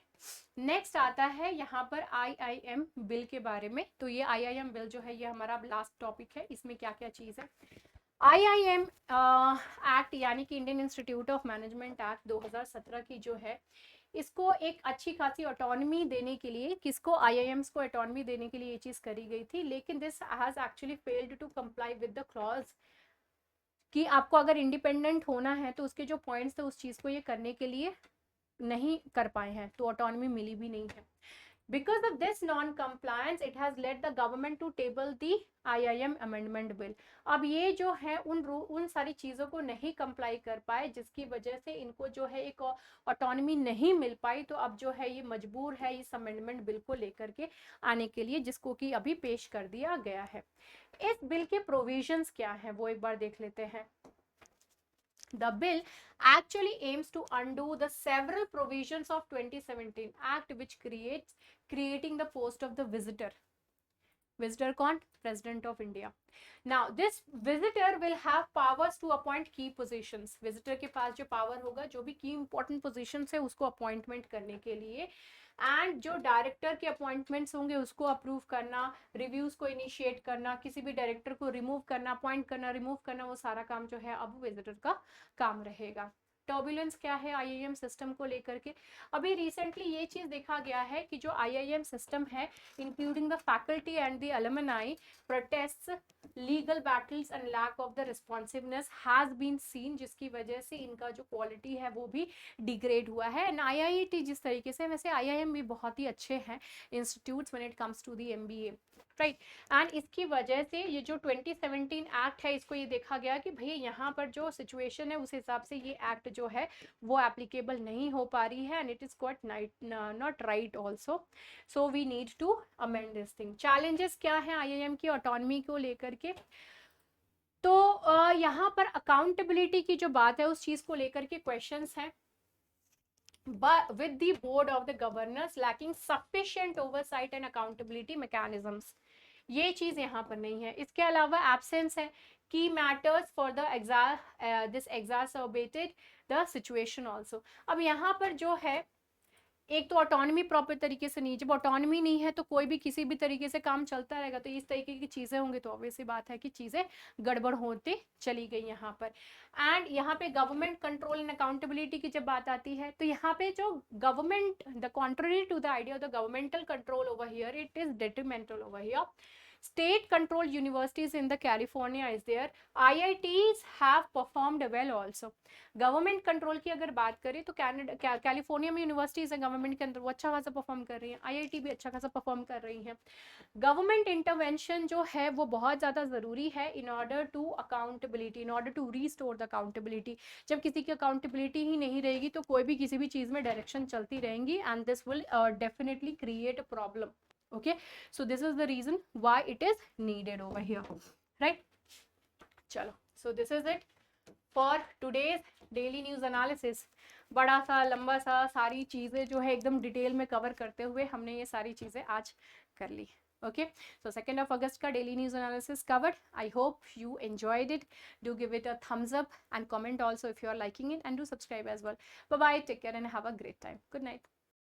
नेक्स्ट आता है यहाँ पर IIM बिल के बारे में। तो ये IIM बिल जो है ये हमारा लास्ट टॉपिक है। इसमें क्या क्या चीज है, IIM एक्ट यानी कि Indian institute of management act 2017 की जो है, इसको एक अच्छी खासी ऑटोनॉमी देने के लिए, किसको, IIMs को ऑटोनॉमी देने के लिए ये चीज करी गई थी। लेकिन this has actually failed to comply with the clause, कि आपको अगर इंडिपेंडेंट होना है तो उसके जो पॉइंट्स थे उस चीज को ये करने के लिए नहीं कर पाए हैं, तो ऑटोनॉमी मिली भी नहीं है। Because of this non-compliance, it has led the government to table the IIM amendment bill। अब ये जो है उन सारी चीज़ों को नहीं कंप्लाई कर पाए, जिसकी वजह से इनको जो है एक ऑटोनॉमी नहीं मिल पाई। तो अब जो है ये मजबूर है इस अमेंडमेंट बिल को लेकर के आने के लिए, जिसको कि अभी पेश कर दिया गया है। इस बिल के प्रोविजंस क्या हैं वो एक बार देख लेते हैं। The bill actually aims to undo the several provisions of 2017 Act which creating the post of the visitor। Visitor कौन? President of India। Now this visitor will have powers to appoint key positions। Visitor के पास जो power होगा जो भी key important positions है उसको appointment करने के लिए, एंड जो डायरेक्टर के अपॉइंटमेंट्स होंगे उसको अप्रूव करना, रिव्यूज को इनिशिएट करना, किसी भी डायरेक्टर को रिमूव करना, अपॉइंट करना, रिमूव करना, वो सारा काम जो है अब विजिटर का काम रहेगा। टर्बुलेंस क्या है IIM सिस्टम को लेकर के, अभी रिसेंटली ये चीज देखा गया है कि जो IIM सिस्टम है including the faculty and the alumni protests, legal battles and lack of the responsiveness has been seen, जिसकी वजह से इनका जो क्वालिटी है वो भी डिग्रेड हुआ है। एंड IIT जिस तरीके से, वैसे IIM भी बहुत ही अच्छे हैं institutes when it comes to the MBA, right. And इसकी वजह से ये जो 2017 एक्ट है इसको ये देखा गया कि भैया यहाँ पर जो सिचुएशन है उस हिसाब से ये एक्ट जो है वो एप्लीकेबल नहीं हो पा रही है, and it is quite not right also, so we need to amend this thing. Challenges क्या है IIM की ऑटोनॉमी को लेकर के, तो यहाँ पर अकाउंटेबिलिटी की जो बात है उस चीज को लेकर के क्वेश्चंस हैं, but with the board of the governors lacking sufficient oversight and accountability mechanisms, ये चीज यहाँ पर नहीं है। इसके अलावा एब्सेंस है की matters for the this exacerbated the situation also। अब यहाँ पर जो है एक तो ऑटोनॉमी प्रॉपर तरीके से नहीं, जब ऑटोनॉमी नहीं है तो कोई भी किसी भी तरीके से काम चलता रहेगा, तो इस तरीके की चीज़ें होंगी तो ऑब्वियस सी बात है कि चीज़ें गड़बड़ होते चली गई यहाँ पर। एंड यहाँ पे गवर्नमेंट कंट्रोल एंड अकाउंटेबिलिटी की जब बात आती है तो यहाँ पे जो government, the contrary to the idea of the governmental control over here, it is detrimental over here, state controlled universities in the California is there, IITs have performed well also. Government control की अगर बात करें तो California में universities है government के अंदर, वो अच्छा खासा परफॉर्म कर रही है, आईआईटी भी अच्छा खासा परफॉर्म कर रही है। गवर्नमेंट इंटरवेंशन जो है वो बहुत ज़्यादा ज़रूरी है in order to accountability, in order to restore the accountability. जब किसी की अकाउंटेबिलिटी ही नहीं रहेगी तो कोई भी किसी भी चीज़ में डायरेक्शन चलती रहेंगी, and this will definitely create a problem. okay, so this is the reason why it is needed over here, right? चलो, so this is it for today's daily news analysis। बड़ा सा लंबा सा सारी चीज़ें जो है एकदम डिटेल में कवर करते हुए हमने ये सारी चीज़ें आज कर ली। okay, so 2nd of August का daily news analysis covered. I hope you enjoyed it. Do give it a thumbs up and comment also if you are liking it, and do subscribe as well. Bye bye, take care and have a great time. Good night.